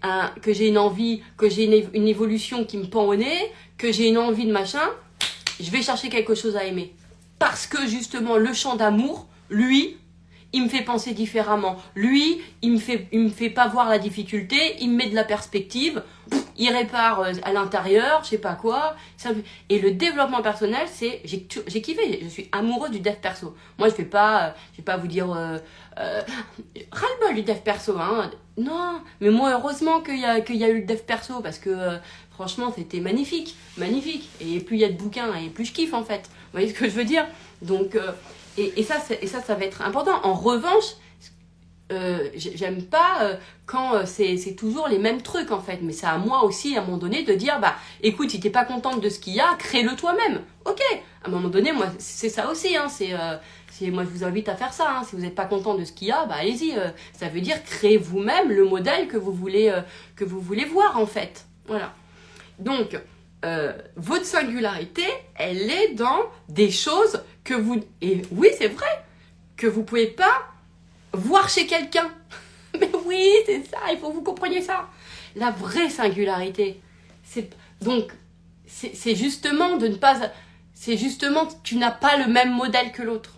une envie, que j'ai une évolution qui me pend au nez, que j'ai une envie de machin, je vais chercher quelque chose à aimer. Parce que justement, le champ d'amour, lui... il me fait penser différemment. Lui, il me fait pas voir la difficulté, il me met de la perspective, il répare à l'intérieur, je sais pas quoi. Et le développement personnel, j'ai kiffé, je suis amoureuse du dev perso. Moi, je vais pas vous dire ras-le-bol du dev perso, hein. Non, mais moi, heureusement qu'il y a eu le dev perso, parce que franchement, c'était magnifique. Et plus il y a de bouquins, et plus je kiffe, en fait. Vous voyez ce que je veux dire? Donc... Et ça va être important. En revanche, j'aime pas quand c'est toujours les mêmes trucs, en fait. Mais c'est à moi aussi, à un moment donné, de dire, bah, écoute, si t'es pas contente de ce qu'il y a, crée-le toi-même. Ok. À un moment donné, moi, c'est ça aussi, hein. Moi, je vous invite à faire ça, hein. Si vous n'êtes pas content de ce qu'il y a, bah, allez-y. Ça veut dire, créez vous-même le modèle que vous voulez voir, en fait. Voilà. Donc... votre singularité, elle est dans des choses que vous... Et oui, c'est vrai, que vous pouvez pas voir chez quelqu'un. Mais oui, c'est ça, il faut que vous compreniez ça. La vraie singularité, c'est justement de ne pas... C'est justement que tu n'as pas le même modèle que l'autre.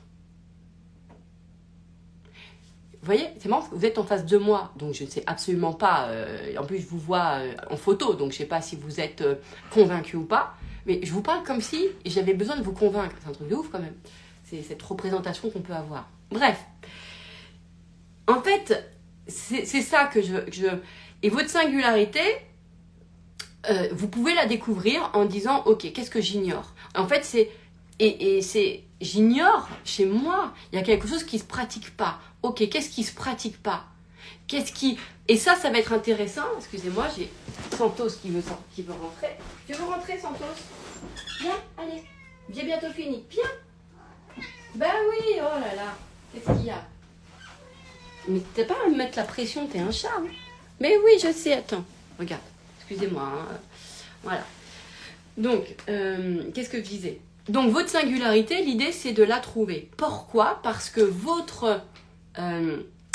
Vous voyez, c'est marrant, vous êtes en face de moi, donc je ne sais absolument pas, en plus je vous vois en photo, donc je ne sais pas si vous êtes convaincu ou pas, mais je vous parle comme si j'avais besoin de vous convaincre, c'est un truc de ouf quand même, c'est cette représentation qu'on peut avoir. Bref, en fait, c'est ça que Et votre singularité, vous pouvez la découvrir en disant, ok, qu'est-ce que j'ignore? En fait, j'ignore chez moi, il y a quelque chose qui se pratique pas. Ok, qu'est-ce qui se pratique pas? Et ça va être intéressant. Excusez-moi, j'ai Santos qui veut rentrer. Tu veux rentrer, Santos? Viens, allez. J'ai bientôt fini. Viens. Ben oui, oh là là. Qu'est-ce qu'il y a? Mais t'as pas à me mettre la pression, t'es un chat. Hein. Mais oui, je sais, attends. Regarde, excusez-moi. Hein. Voilà. Donc, qu'est-ce que je disais? Donc, votre singularité, l'idée, c'est de la trouver. Pourquoi? Parce que votre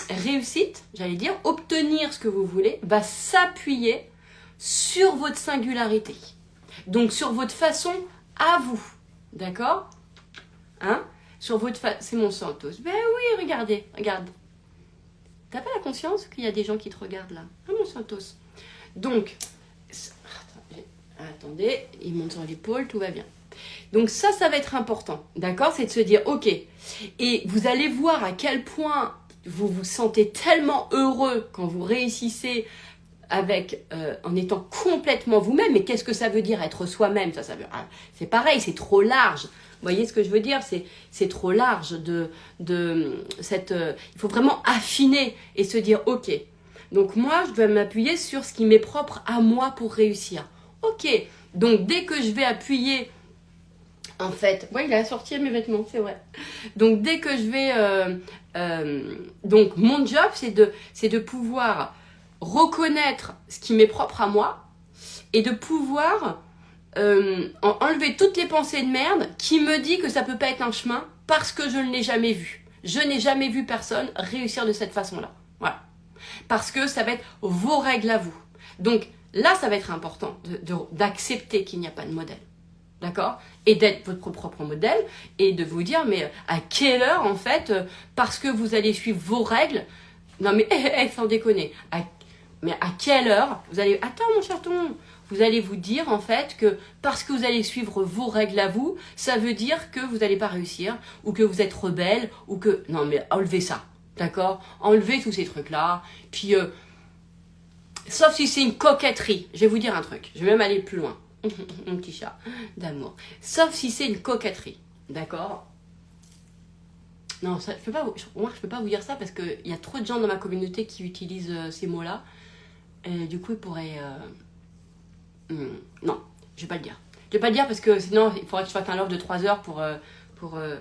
réussite, j'allais dire, obtenir ce que vous voulez, va s'appuyer sur votre singularité. Donc, sur votre façon à vous. D'accord? Hein? Sur votre c'est mon Santos. Ben oui, regardez, regarde. T'as pas la conscience qu'il y a des gens qui te regardent là? Ah, mon Santos. Donc, attendez, il monte sur l'épaule, tout va bien. Donc ça va être important, d'accord? C'est de se dire, ok, et vous allez voir à quel point vous vous sentez tellement heureux quand vous réussissez en étant complètement vous-même. Mais qu'est-ce que ça veut dire être soi-même? C'est pareil, c'est trop large. Vous voyez ce que je veux dire? C'est trop large il faut vraiment affiner et se dire, ok, donc moi, je dois m'appuyer sur ce qui m'est propre à moi pour réussir. Ok, donc dès que je vais appuyer, en fait, ouais, il a sorti mes vêtements, c'est vrai. Donc dès que je vais, donc mon job, c'est de pouvoir reconnaître ce qui m'est propre à moi et de pouvoir enlever toutes les pensées de merde qui me dit que ça peut pas être un chemin parce que je ne l'ai jamais vu. Je n'ai jamais vu personne réussir de cette façon-là. Voilà. Parce que ça va être vos règles à vous. Donc là, ça va être important d'accepter qu'il n'y a pas de modèle. D'accord? Et d'être votre propre modèle et de vous dire, mais à quelle heure, en fait, parce que vous allez suivre vos règles, non mais, sans déconner, mais à quelle heure vous allez, attends mon chaton, vous allez vous dire en fait que parce que vous allez suivre vos règles à vous, ça veut dire que vous n'allez pas réussir, ou que vous êtes rebelle, ou que, non mais enlevez ça, d'accord? Enlevez tous ces trucs-là, puis, sauf si c'est une coquetterie, je vais vous dire un truc, je vais même aller plus loin. Mon petit chat d'amour. Sauf si c'est une coquetterie. D'accord? Non, ça, je peux pas vous dire ça parce qu'il y a trop de gens dans ma communauté qui utilisent ces mots-là. Et du coup, ils pourraient... non, je vais pas le dire. Je vais pas le dire parce que sinon, il faudrait que je fasse un live de 3 heures pour...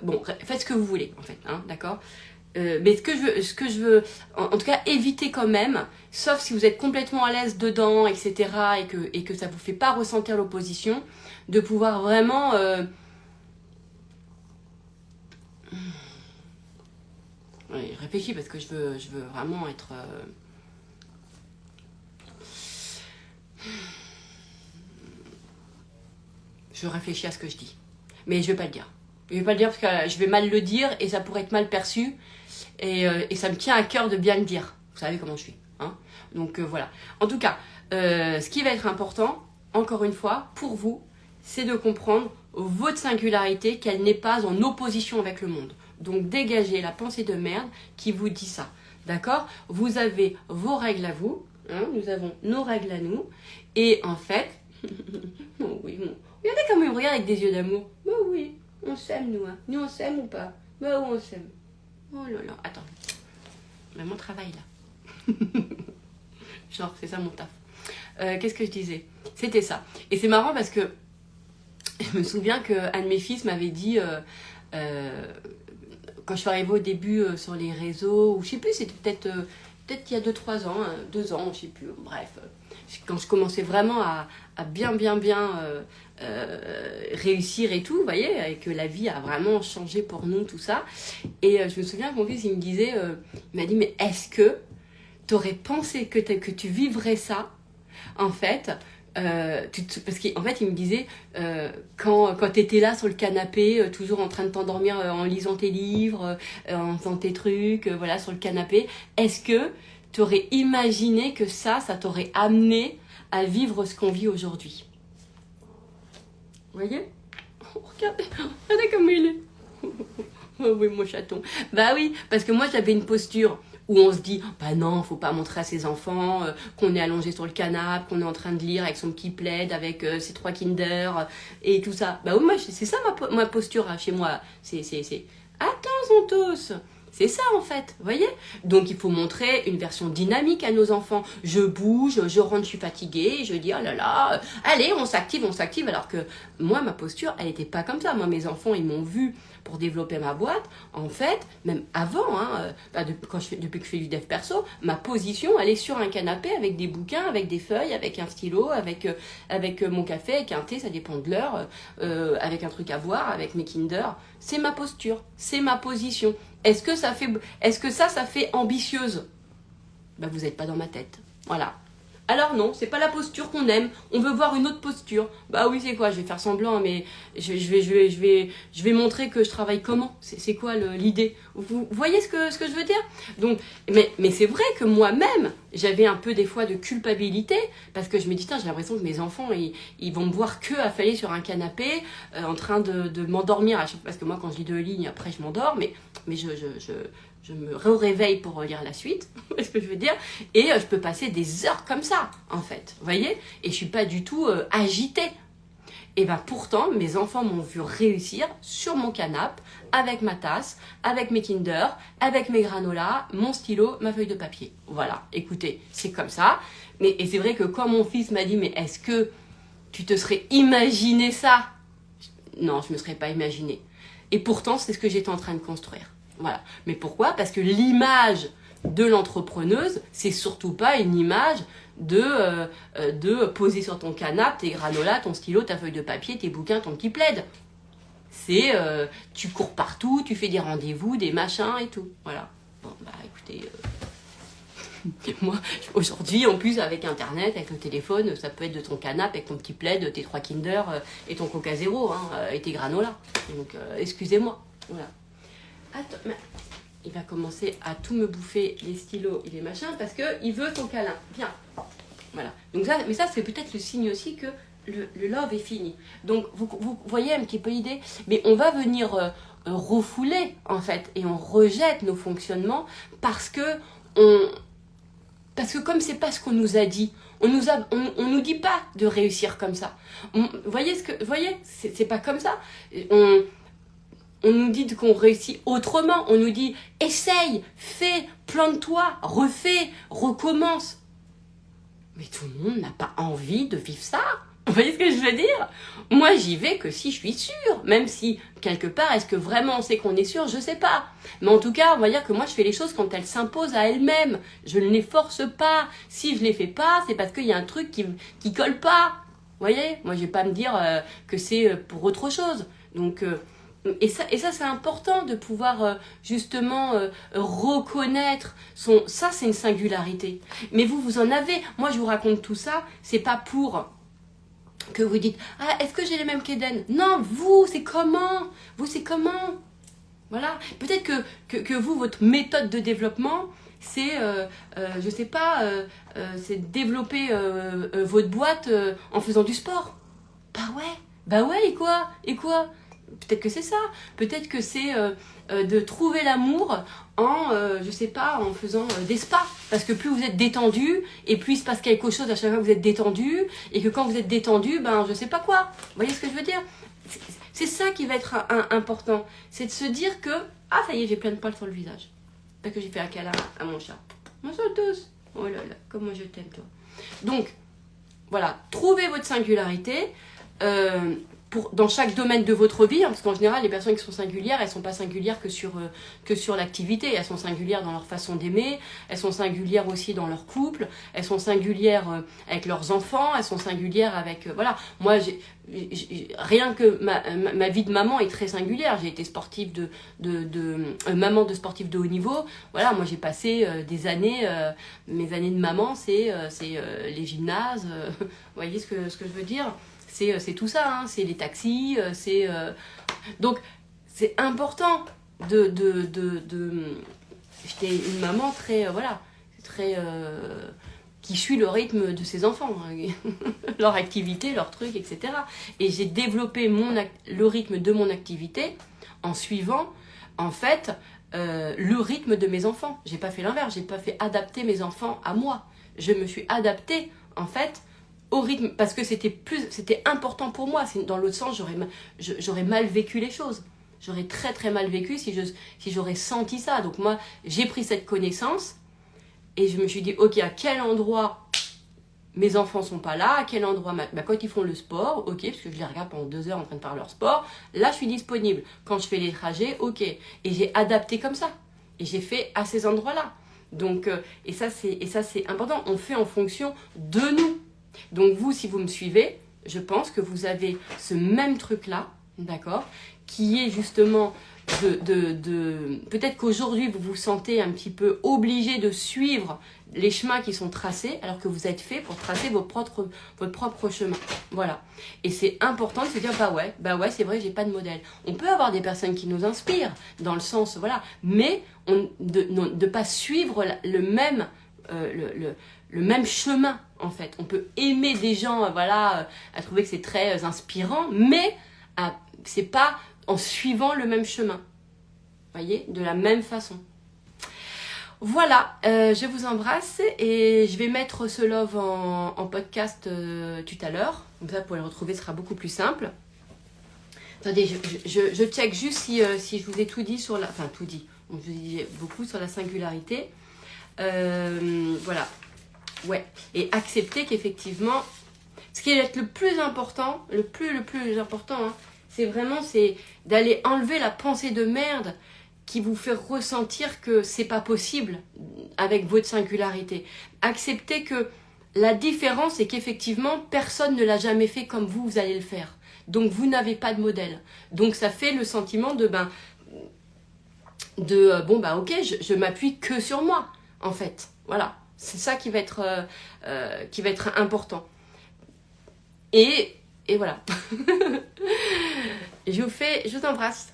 bon, faites ce que vous voulez, en fait. Hein, d'accord? Mais ce que je veux, en tout cas, éviter quand même, sauf si vous êtes complètement à l'aise dedans, etc., et que ça vous fait pas ressentir l'opposition, de pouvoir vraiment... Oui, réfléchis parce que je veux vraiment être... Je réfléchis à ce que je dis. Mais je vais pas le dire. Je vais pas le dire parce que je vais mal le dire et ça pourrait être mal perçu. Et ça me tient à cœur de bien le dire. Vous savez comment je suis. Hein? Donc voilà. En tout cas, ce qui va être important, encore une fois, pour vous, c'est de comprendre votre singularité, qu'elle n'est pas en opposition avec le monde. Donc dégagez la pensée de merde qui vous dit ça. D'accord? Vous avez vos règles à vous. Hein? Nous avons nos règles à nous. Et en fait... oh oui, bon. Regardez comment il me regarde avec des yeux d'amour. Oh oui, on s'aime nous. Hein. Nous on s'aime ou pas? Bah oui, on s'aime. Oh là là, attends. Mais mon travail là. Genre, c'est ça mon taf. Qu'est-ce que je disais? C'était ça. Et c'est marrant parce que je me souviens qu'un de mes fils m'avait dit, quand je suis arrivée au début sur les réseaux, ou je sais plus, c'était peut-être il y a 2-3 ans, 2 ans, je sais plus, bref. Quand je commençais vraiment à bien réussir et tout, vous voyez, et que la vie a vraiment changé pour nous, tout ça. Et je me souviens que mon fils, il me disait, il m'a dit, mais est-ce que tu aurais pensé que tu vivrais ça, en fait, parce qu'en fait, il me disait, quand tu étais là sur le canapé, toujours en train de t'endormir en lisant tes livres, en faisant tes trucs, voilà, sur le canapé, est-ce que tu aurais imaginé que ça t'aurait amené à vivre ce qu'on vit aujourd'hui? Vous voyez? Regardez comment il est. Oh oui, mon chaton. Bah oui, parce que moi, j'avais une posture où on se dit, bah non, faut pas montrer à ses enfants qu'on est allongé sur le canapé, qu'on est en train de lire avec son petit plaid, avec ses 3 Kinder et tout ça. Bah oui, moi, c'est ça ma posture hein, chez moi. C'est, attends, tous. C'est ça en fait, vous voyez? Donc il faut montrer une version dynamique à nos enfants. Je bouge, je rentre, je suis fatiguée, je dis oh là là, allez, on s'active, alors que moi, ma posture, elle n'était pas comme ça. Moi, mes enfants, ils m'ont vu pour développer ma boîte. En fait, même avant, hein, depuis que je fais du dev perso, ma position, elle est sur un canapé avec des bouquins, avec des feuilles, avec un stylo, avec mon café, avec un thé, ça dépend de l'heure, avec un truc à boire, avec mes Kinder. C'est ma posture, c'est ma position. Est-ce que ça fait ambitieuse? Ben, vous n'êtes pas dans ma tête. Voilà. Alors non, c'est pas la posture qu'on aime. On veut voir une autre posture. Bah oui, c'est quoi? Je vais faire semblant, mais je vais montrer que je travaille comment. C'est quoi l'idée? Vous voyez ce que je veux dire? Donc, mais c'est vrai que moi-même, j'avais un peu des fois de culpabilité parce que je me dis, j'ai l'impression que mes enfants, ils vont me voir que affalée sur un canapé, en train de m'endormir. Parce que moi, quand je lis 2 lignes, après je m'endors, mais je me réveille pour lire la suite, c'est ce que je veux dire, et je peux passer des heures comme ça, en fait, vous voyez, et je suis pas du tout agitée. Et ben pourtant, mes enfants m'ont vu réussir sur mon canapé, avec ma tasse, avec mes Kinder, avec mes granolas, mon stylo, ma feuille de papier. Voilà, écoutez, c'est comme ça. Et c'est vrai que quand mon fils m'a dit, mais est-ce que tu te serais imaginé ça? Non, je me serais pas imaginé. Et pourtant, c'est ce que j'étais en train de construire. Voilà. Mais pourquoi? Parce que l'image de l'entrepreneuse, c'est surtout pas une image de poser sur ton canapé, tes granolas, ton stylo, ta feuille de papier, tes bouquins, ton petit plaid. C'est tu cours partout, tu fais des rendez-vous, des machins et tout. Voilà. Bon, bah écoutez, moi, aujourd'hui, en plus, avec Internet, avec le téléphone, ça peut être de ton canapé, avec ton petit plaid, tes 3 Kinder et ton Coca Zéro, hein, et tes granolas. Donc, excusez-moi. Voilà. Attends, mais il va commencer à tout me bouffer, les stylos et les machins, parce qu'il veut ton câlin. Viens. Voilà. Donc ça, mais ça, c'est peut-être le signe aussi que le love est fini. Donc, vous voyez un petit peu l'idée. Mais on va venir refouler, en fait, et on rejette nos fonctionnements parce que comme c'est pas ce qu'on nous a dit, on nous dit pas de réussir comme ça. Vous voyez c'est pas comme ça. On nous dit qu'on réussit autrement. On nous dit essaye, fais, plante-toi, refais, recommence. Mais tout le monde n'a pas envie de vivre ça. Vous voyez ce que je veux dire? Moi, j'y vais que si je suis sûre. Même si, quelque part, est-ce que vraiment on sait qu'on est sûr? Je sais pas. Mais en tout cas, on va dire que moi, je fais les choses quand elles s'imposent à elles-mêmes. Je ne les force pas. Si je les fais pas, c'est parce qu'il y a un truc qui colle pas. Vous voyez? Moi, je vais pas me dire que c'est pour autre chose. Donc... Et ça c'est important de pouvoir justement reconnaître ça, c'est une singularité. Mais vous en avez. Moi, je vous raconte tout ça, c'est pas pour que vous dites ah, est-ce que j'ai les mêmes qu'Eden? Non, vous, c'est comment? Voilà. Peut-être que vous, votre méthode de développement, c'est, je sais pas, c'est développer votre boîte en faisant du sport. Bah ouais, et quoi? Peut-être que c'est ça. Peut-être que c'est de trouver l'amour en, je sais pas, en faisant des spas. Parce que plus vous êtes détendu, et plus il se passe quelque chose à chaque fois que vous êtes détendu, et que quand vous êtes détendu, ben je sais pas quoi. Vous voyez ce que je veux dire? C'est ça qui va être important. C'est de se dire que, ah ça y est, j'ai plein de poils sur le visage. Parce que j'ai fait un câlin à mon chat. Mon chat douce. Oh là là, comment je t'aime toi. Donc, voilà, trouvez votre singularité. Dans chaque domaine de votre vie, hein, parce qu'en général, les personnes qui sont singulières, elles ne sont pas singulières que sur l'activité. Elles sont singulières dans leur façon d'aimer, elles sont singulières aussi dans leur couple, elles sont singulières avec leurs enfants, elles sont singulières avec... voilà, moi, rien que ma vie de maman est très singulière. J'ai été sportive maman de sportif de haut niveau. Voilà, moi, j'ai passé des années... mes années de maman, c'est les gymnases. Vous voyez ce que je veux dire? C'est tout ça, hein. C'est les taxis, donc c'est important j'étais une maman très, très... qui suit le rythme de ses enfants, hein. Leur activité, leur truc, etc. Et j'ai développé le rythme de mon activité en suivant, en fait, le rythme de mes enfants. J'ai pas fait l'inverse, j'ai pas fait adapter mes enfants à moi. Je me suis adaptée, en fait, au rythme, parce que c'était important pour moi. Dans l'autre sens, j'aurais mal vécu les choses. J'aurais très très mal vécu si j'aurais senti ça. Donc moi, j'ai pris cette connaissance et je me suis dit, ok, à quel endroit mes enfants sont pas là, à quel endroit, quand ils font le sport, ok, parce que je les regarde pendant 2 heures en train de faire leur sport, là je suis disponible. Quand je fais les trajets, ok. Et j'ai adapté comme ça. Et j'ai fait à ces endroits-là. Donc, et ça c'est important. On fait en fonction de nous. Donc vous, si vous me suivez, je pense que vous avez ce même truc-là, d'accord, qui est justement peut-être qu'aujourd'hui vous vous sentez un petit peu obligé de suivre les chemins qui sont tracés, alors que vous êtes fait pour tracer votre propre chemin. Voilà. Et c'est important de se dire, bah ouais, c'est vrai, j'ai pas de modèle. On peut avoir des personnes qui nous inspirent, dans le sens, voilà, mais de pas suivre le même chemin, en fait. On peut aimer des gens, à trouver que c'est très inspirant, mais c'est pas en suivant le même chemin. Voyez, de la même façon. Voilà, je vous embrasse et je vais mettre ce love en podcast tout à l'heure. Comme ça, pour le retrouver, ce sera beaucoup plus simple. Attendez, je check juste si je vous ai tout dit sur la... Enfin, tout dit. Donc, je vous dis beaucoup sur la singularité. Voilà. Ouais. Et accepter qu'effectivement, ce qui est le plus important, le plus important, hein, c'est d'aller enlever la pensée de merde qui vous fait ressentir que c'est pas possible avec votre singularité. Acceptez que la différence est qu'effectivement, personne ne l'a jamais fait comme vous allez le faire. Donc, vous n'avez pas de modèle. Donc, ça fait le sentiment ok, je m'appuie que sur moi, en fait. Voilà. C'est ça qui va être important. Et voilà. Je vous embrasse.